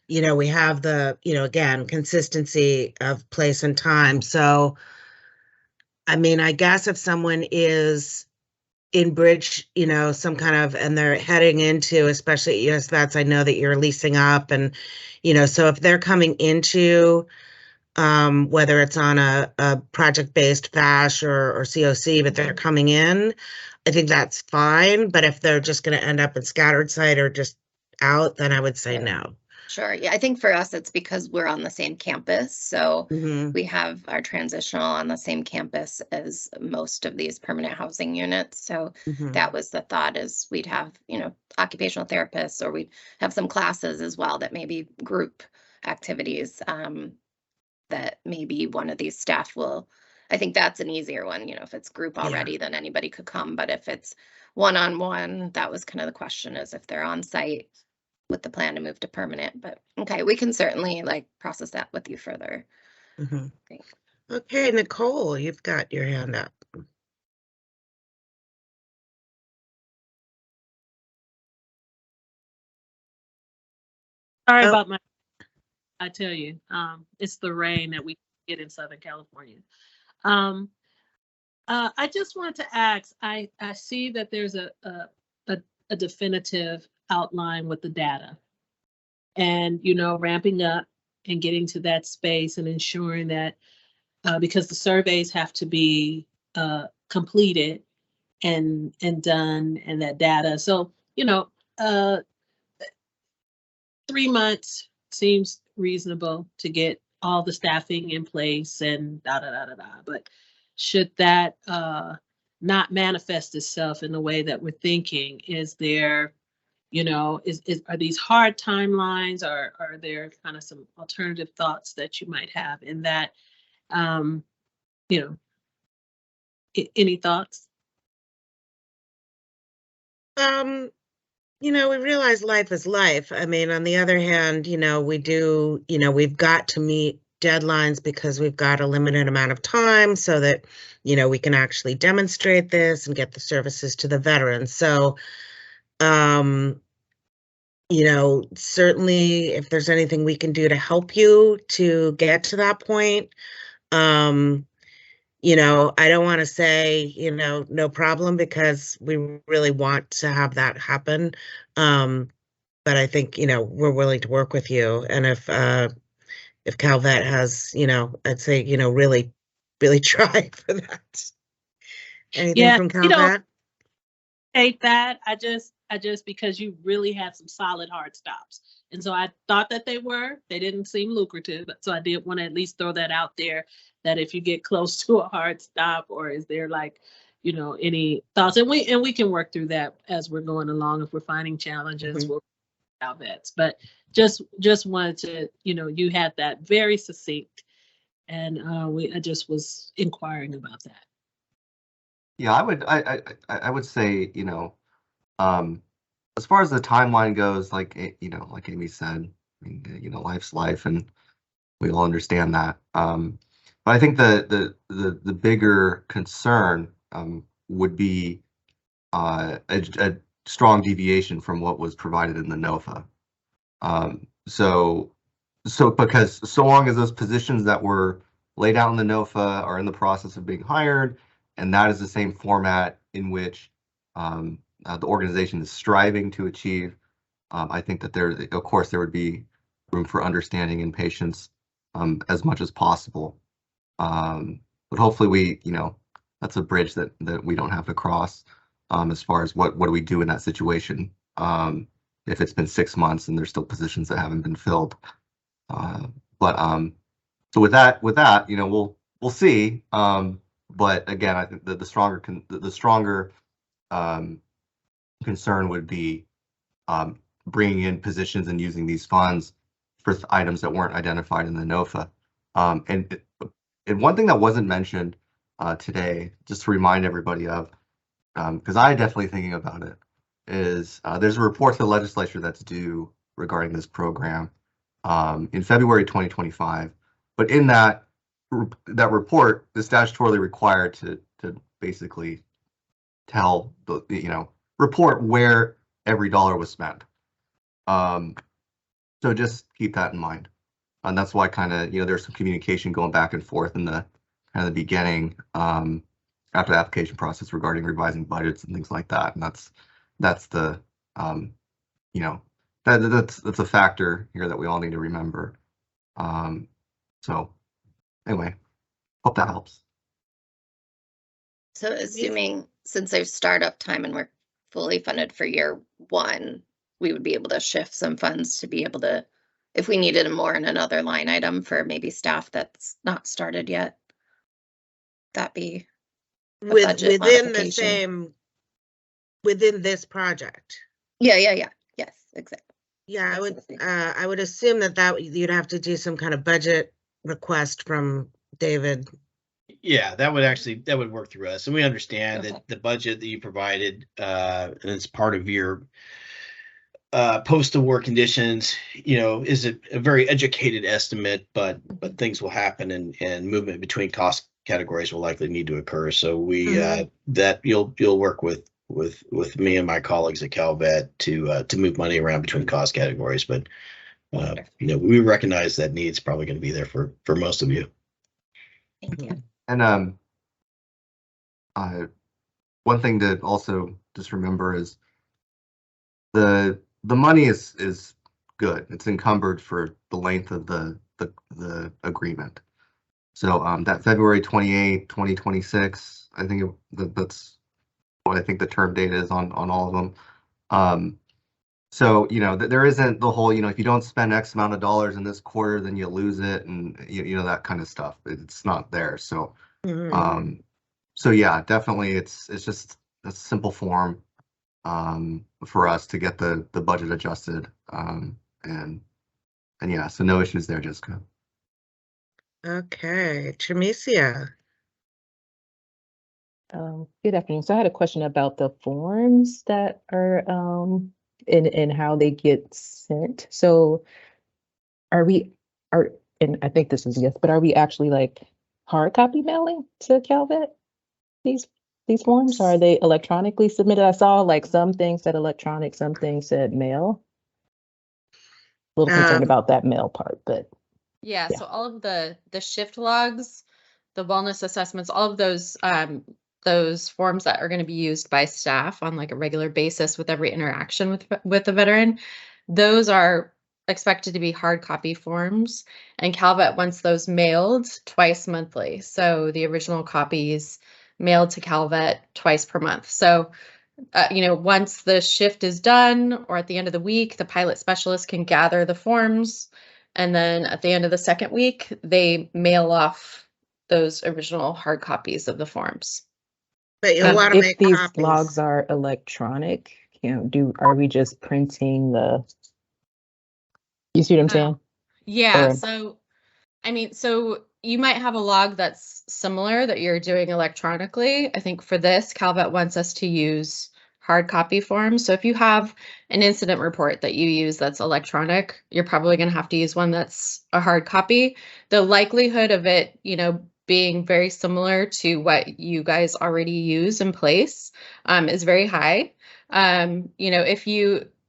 we have the, again, consistency of place and time. So, I guess if someone is in bridge, some kind of, and they're heading into, especially US vets, I know that you're leasing up, and, so if they're coming into, whether it's on a project-based FASH or COC, but they're coming in, I think that's fine. But if they're just going to end up in scattered site or just out, then I would say no. Sure. Yeah, I think for us, it's because we're on the same campus. So we have our transitional on the same campus as most of these permanent housing units. So that was the thought, is we'd have, occupational therapists, or we'd have some classes as well, that maybe group activities that maybe one of these staff will. I think that's an easier one, if it's group already, then anybody could come. But if it's one-on-one, that was kind of the question, is if they're on site with the plan to move to permanent. But okay, we can certainly process that with you further. Okay, Nicole, you've got your hand up. Sorry about my I tell you, it's the rain that we get in Southern California. I just wanted to ask, I see that there's a definitive outline with the data and, you know, ramping up and getting to that space and ensuring that because the surveys have to be completed and done and that data. So, you know, 3 months seems reasonable to get all the staffing in place and but should that not manifest itself in the way that we're thinking? Is there, you know, are these hard timelines, or are there kind of some alternative thoughts that you might have in that? You know, any thoughts? You know, we realize life is life. I mean, on the other hand, you know, we've got to meet deadlines because we've got a limited amount of time so that, you know, we can actually demonstrate this and get the services to the veterans. So, you know, certainly if there's anything we can do to help you to get to that point, you know, I don't want to say, you know, no problem, because we really want to have that happen. But I think, you know, we're willing to work with you. And if CalVet has, you know, I'd say, you know, really try for that. Anything from CalVet? You know, hate that. I just because you really had some solid hard stops. And so I thought that they didn't seem lucrative. So I did want to at least throw that out there, that if you get close to a hard stop, or is there like, you know, any thoughts? And we can work through that as we're going along. If we're finding challenges, we'll CalVets. But just wanted to, you know, you had that very succinct, and I just was inquiring about that. Yeah, I would say, you know, as far as the timeline goes, like, you know, like Amy said, I mean, you know, life's life, and we all understand that. But I think the bigger concern would be a strong deviation from what was provided in the NOFA. So because so long as those positions that were laid out in the NOFA are in the process of being hired, and that is the same format in which the organization is striving to achieve, I think that of course, there would be room for understanding and patience as much as possible. But hopefully you know, that's a bridge that we don't have to cross as far as what do we do in that situation if it's been 6 months and there's still positions that haven't been filled. So with that, you know, we'll see. But again, I think that the stronger concern would be bringing in positions and using these funds for items that weren't identified in the NOFA. And one thing that wasn't mentioned today, just to remind everybody of, because I definitely thinking about it, is there's a report to the legislature that's due regarding this program in February 2025. But in that report, the statutorily required to basically tell the, you know, report where every dollar was spent. So just keep that in mind. And that's why kind of, you know, there's some communication going back and forth in the kind of the beginning after the application process regarding revising budgets and things like that. And that's the, you know, that's a factor here that we all need to remember. So anyway, hope that helps. So assuming since there's startup time and we're fully funded for year one, we would be able to shift some funds to be able to, if we needed more in another line item for maybe staff that's not started yet, that be within the same, within this project. Yeah. Yes, exactly. Yeah, I would assume that you'd have to do some kind of budget request from David. Yeah, that would work through us, and we understand that the budget that you provided, and it's part of your postal work conditions, you know, is a very educated estimate, but things will happen, and movement between cost categories will likely need to occur. So we that you'll work with me and my colleagues at CalVet to move money around between cost categories, but We recognize that need's probably going to be there for most of you. Thank you. And one thing to also just remember is the money is good. It's encumbered for the length of the agreement. So that February 28, 2026, I think that's what I think the term date is on all of them. So, there isn't the whole, if you don't spend X amount of dollars in this quarter, then you lose it, and that kind of stuff. It's not there. So, so yeah, definitely, it's just a simple form for us to get the budget adjusted, and yeah, so no issues there, Jessica. Okay, Tremisia. Good afternoon. So I had a question about the forms that are and how they get sent. So and I think this is yes, but are we actually like hard copy mailing to CalVet these forms? Or are they electronically submitted? I saw like some things said electronic, some things said mail. A little concerned about that mail part, but Yeah, so all of the shift logs, the wellness assessments, all of those forms that are going to be used by staff on like a regular basis with every interaction with the veteran, those are expected to be hard copy forms, and CalVet wants those mailed twice monthly. So the original copies mailed to CalVet twice per month. So once the shift is done or at the end of the week, the pilot specialist can gather the forms, and then at the end of the second week, they mail off those original hard copies of the forms. But you'll want to if make these copies. logs are electronic, are we just printing you see what I'm saying? Yeah, Or- so you might have a log that's similar that you're doing electronically. I think for this, CalVet wants us to use hard copy forms. So if you have an incident report that you use that's electronic, you're probably going to have to use one that's a hard copy. The likelihood of it, being very similar to what you guys already use in place is very high.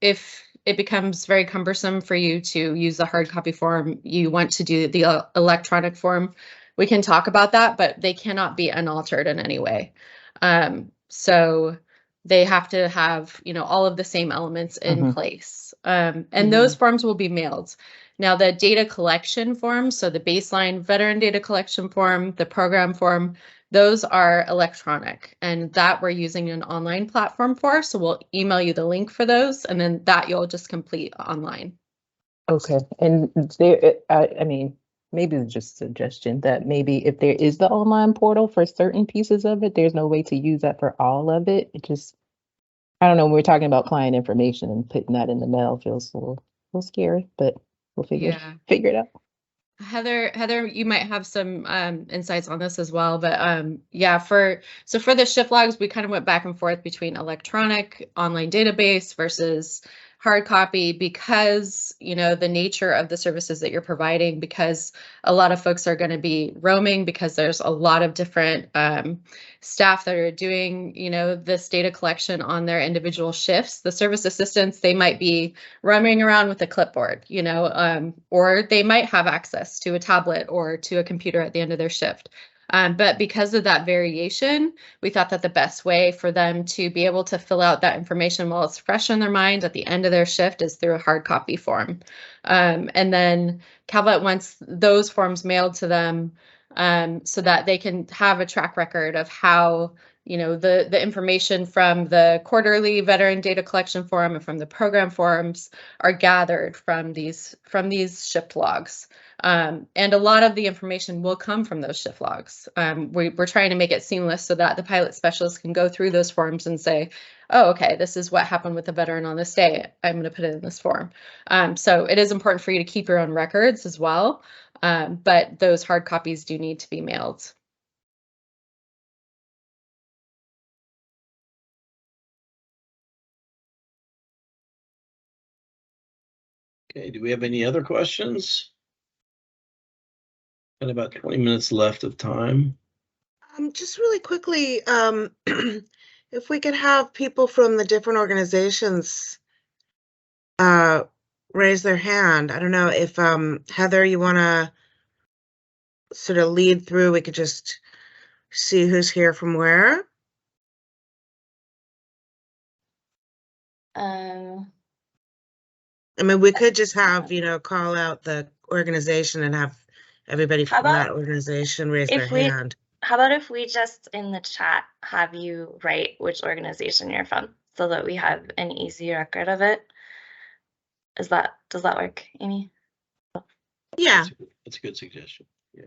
If it becomes very cumbersome for you to use the hard copy form, you want to do the electronic form, we can talk about that, but they cannot be unaltered in any way. So they have to have, all of the same elements in place. And those forms will be mailed. Now, the data collection form, so the baseline veteran data collection form, the program form, those are electronic, and that we're using an online platform for. So we'll email you the link for those, and then that you'll just complete online. Okay, and there, I mean, maybe it's just a suggestion that maybe if there is the online portal for certain pieces of it, there's no way to use that for all of it. It just, I don't know, when we're talking about client information and putting that in the mail feels a little scary, but we'll figure it out. Heather, you might have some insights on this as well, but for the shift logs, we kind of went back and forth between electronic online database versus hard copy because, the nature of the services that you're providing, because a lot of folks are going to be roaming, because there's a lot of different staff that are doing, this data collection on their individual shifts. The service assistants, they might be roaming around with a clipboard, or they might have access to a tablet or to a computer at the end of their shift. But because of that variation, we thought that the best way for them to be able to fill out that information while it's fresh in their mind at the end of their shift is through a hard copy form. And then CalVet wants those forms mailed to them so that they can have a track record of how the information from the quarterly veteran data collection form and from the program forms are gathered from these shift logs. And a lot of the information will come from those shift logs. We're trying to make it seamless so that the pilot specialist can go through those forms and say, oh, okay, this is what happened with the veteran on this day. I'm going to put it in this form. So it is important for you to keep your own records as well. But those hard copies do need to be mailed. Okay, do we have any other questions? Got about 20 minutes left of time. Just really quickly, if we could have people from the different organizations raise their hand. I don't know if Heather, you want to sort of lead through. We could just see who's here from where. I mean, we could just have, you know, call out the organization and have everybody How from that about organization raise their if we, hand. how about if we just in the chat have you write which organization you're from so that we have an easy record of it? Does that work, Amy? Yeah. That's a good suggestion. Yeah.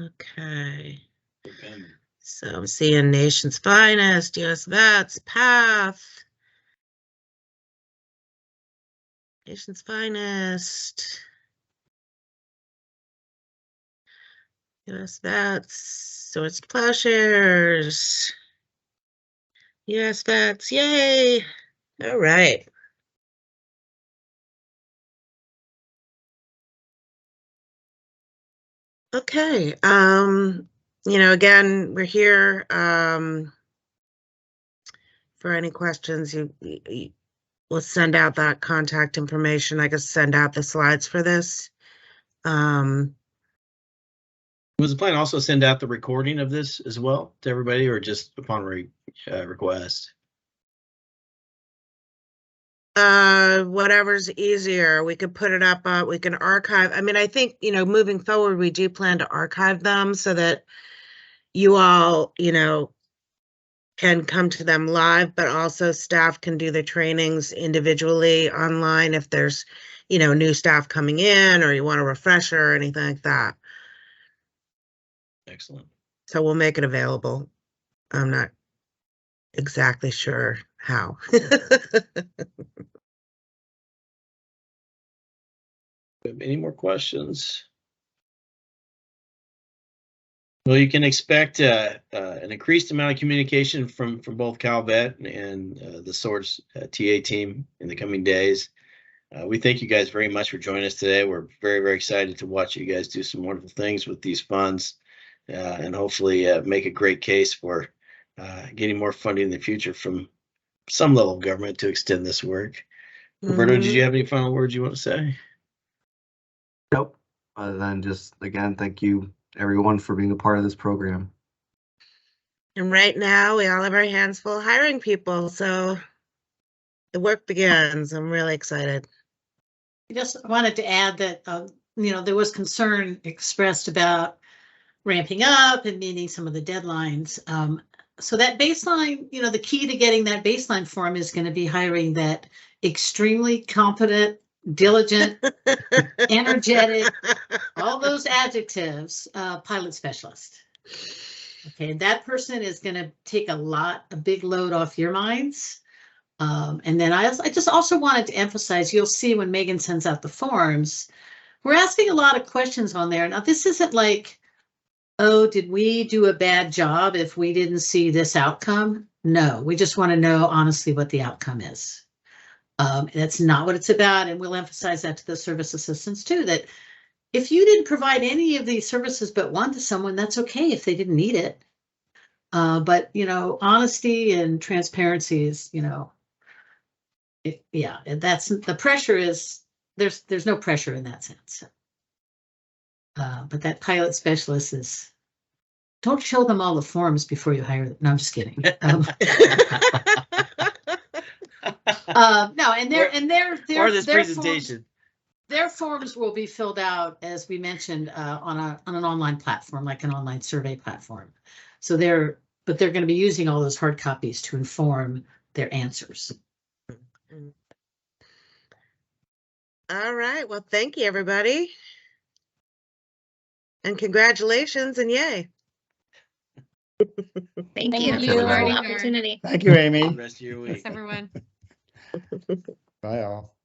Okay. Okay. So I'm seeing Nation's Finest, US Vets, PATH. Nation's Finest. US Vets, Swords Plowshares. US Vets, yay! All right. Okay, you know, again, we're here for any questions. We'll send out that contact information. I guess send out the slides for this. Was the plan also send out the recording of this as well to everybody, or just upon request? Whatever's easier. We could put it up, we can archive. I mean, I think, you know, moving forward, we do plan to archive them so that you all, you know, can come to them live, but also staff can do the trainings individually online if there's, you know, new staff coming in or you want a refresher or anything like that. Excellent. So we'll make it available. I'm not exactly sure how. Any more questions? Well, you can expect an increased amount of communication from both CalVet and the Swords TA team in the coming days. We thank you guys very much for joining us today. We're very, very excited to watch you guys do some wonderful things with these funds and hopefully make a great case for getting more funding in the future from some level of government to extend this work. Roberto, did you have any final words you want to say? Nope. Other than just, again, thank you everyone for being a part of this program. And right now we all have our hands full hiring people, so the work begins. I'm really excited. I just wanted to add that, you know, there was concern expressed about ramping up and meeting some of the deadlines. So that baseline, you know, the key to getting that baseline form is going to be hiring that extremely competent, diligent, energetic, all those adjectives, pilot specialist. Okay, and that person is going to take a big load off your minds. And then I just also wanted to emphasize, you'll see when Megan sends out the forms, we're asking a lot of questions on there. Now, this isn't like, oh, did we do a bad job if we didn't see this outcome? No, we just want to know honestly what the outcome is. That's not what it's about. And we'll emphasize that to the service assistants too, that if you didn't provide any of these services but one to someone, that's okay if they didn't need it. But, you know, honesty and transparency is, you know, yeah, that's the pressure is, there's no pressure in that sense. But that pilot specialist is, don't show them all the forms before you hire them. No, I'm just kidding. No, and this presentation. Their forms will be filled out, as we mentioned, on an online platform, like an online survey platform. So they're going to be using all those hard copies to inform their answers. All right. Well, thank you, everybody. And congratulations and yay. Thank you you. for the Everybody. opportunity. Thank you, Amy. Rest of your week. Thanks, everyone. Bye all.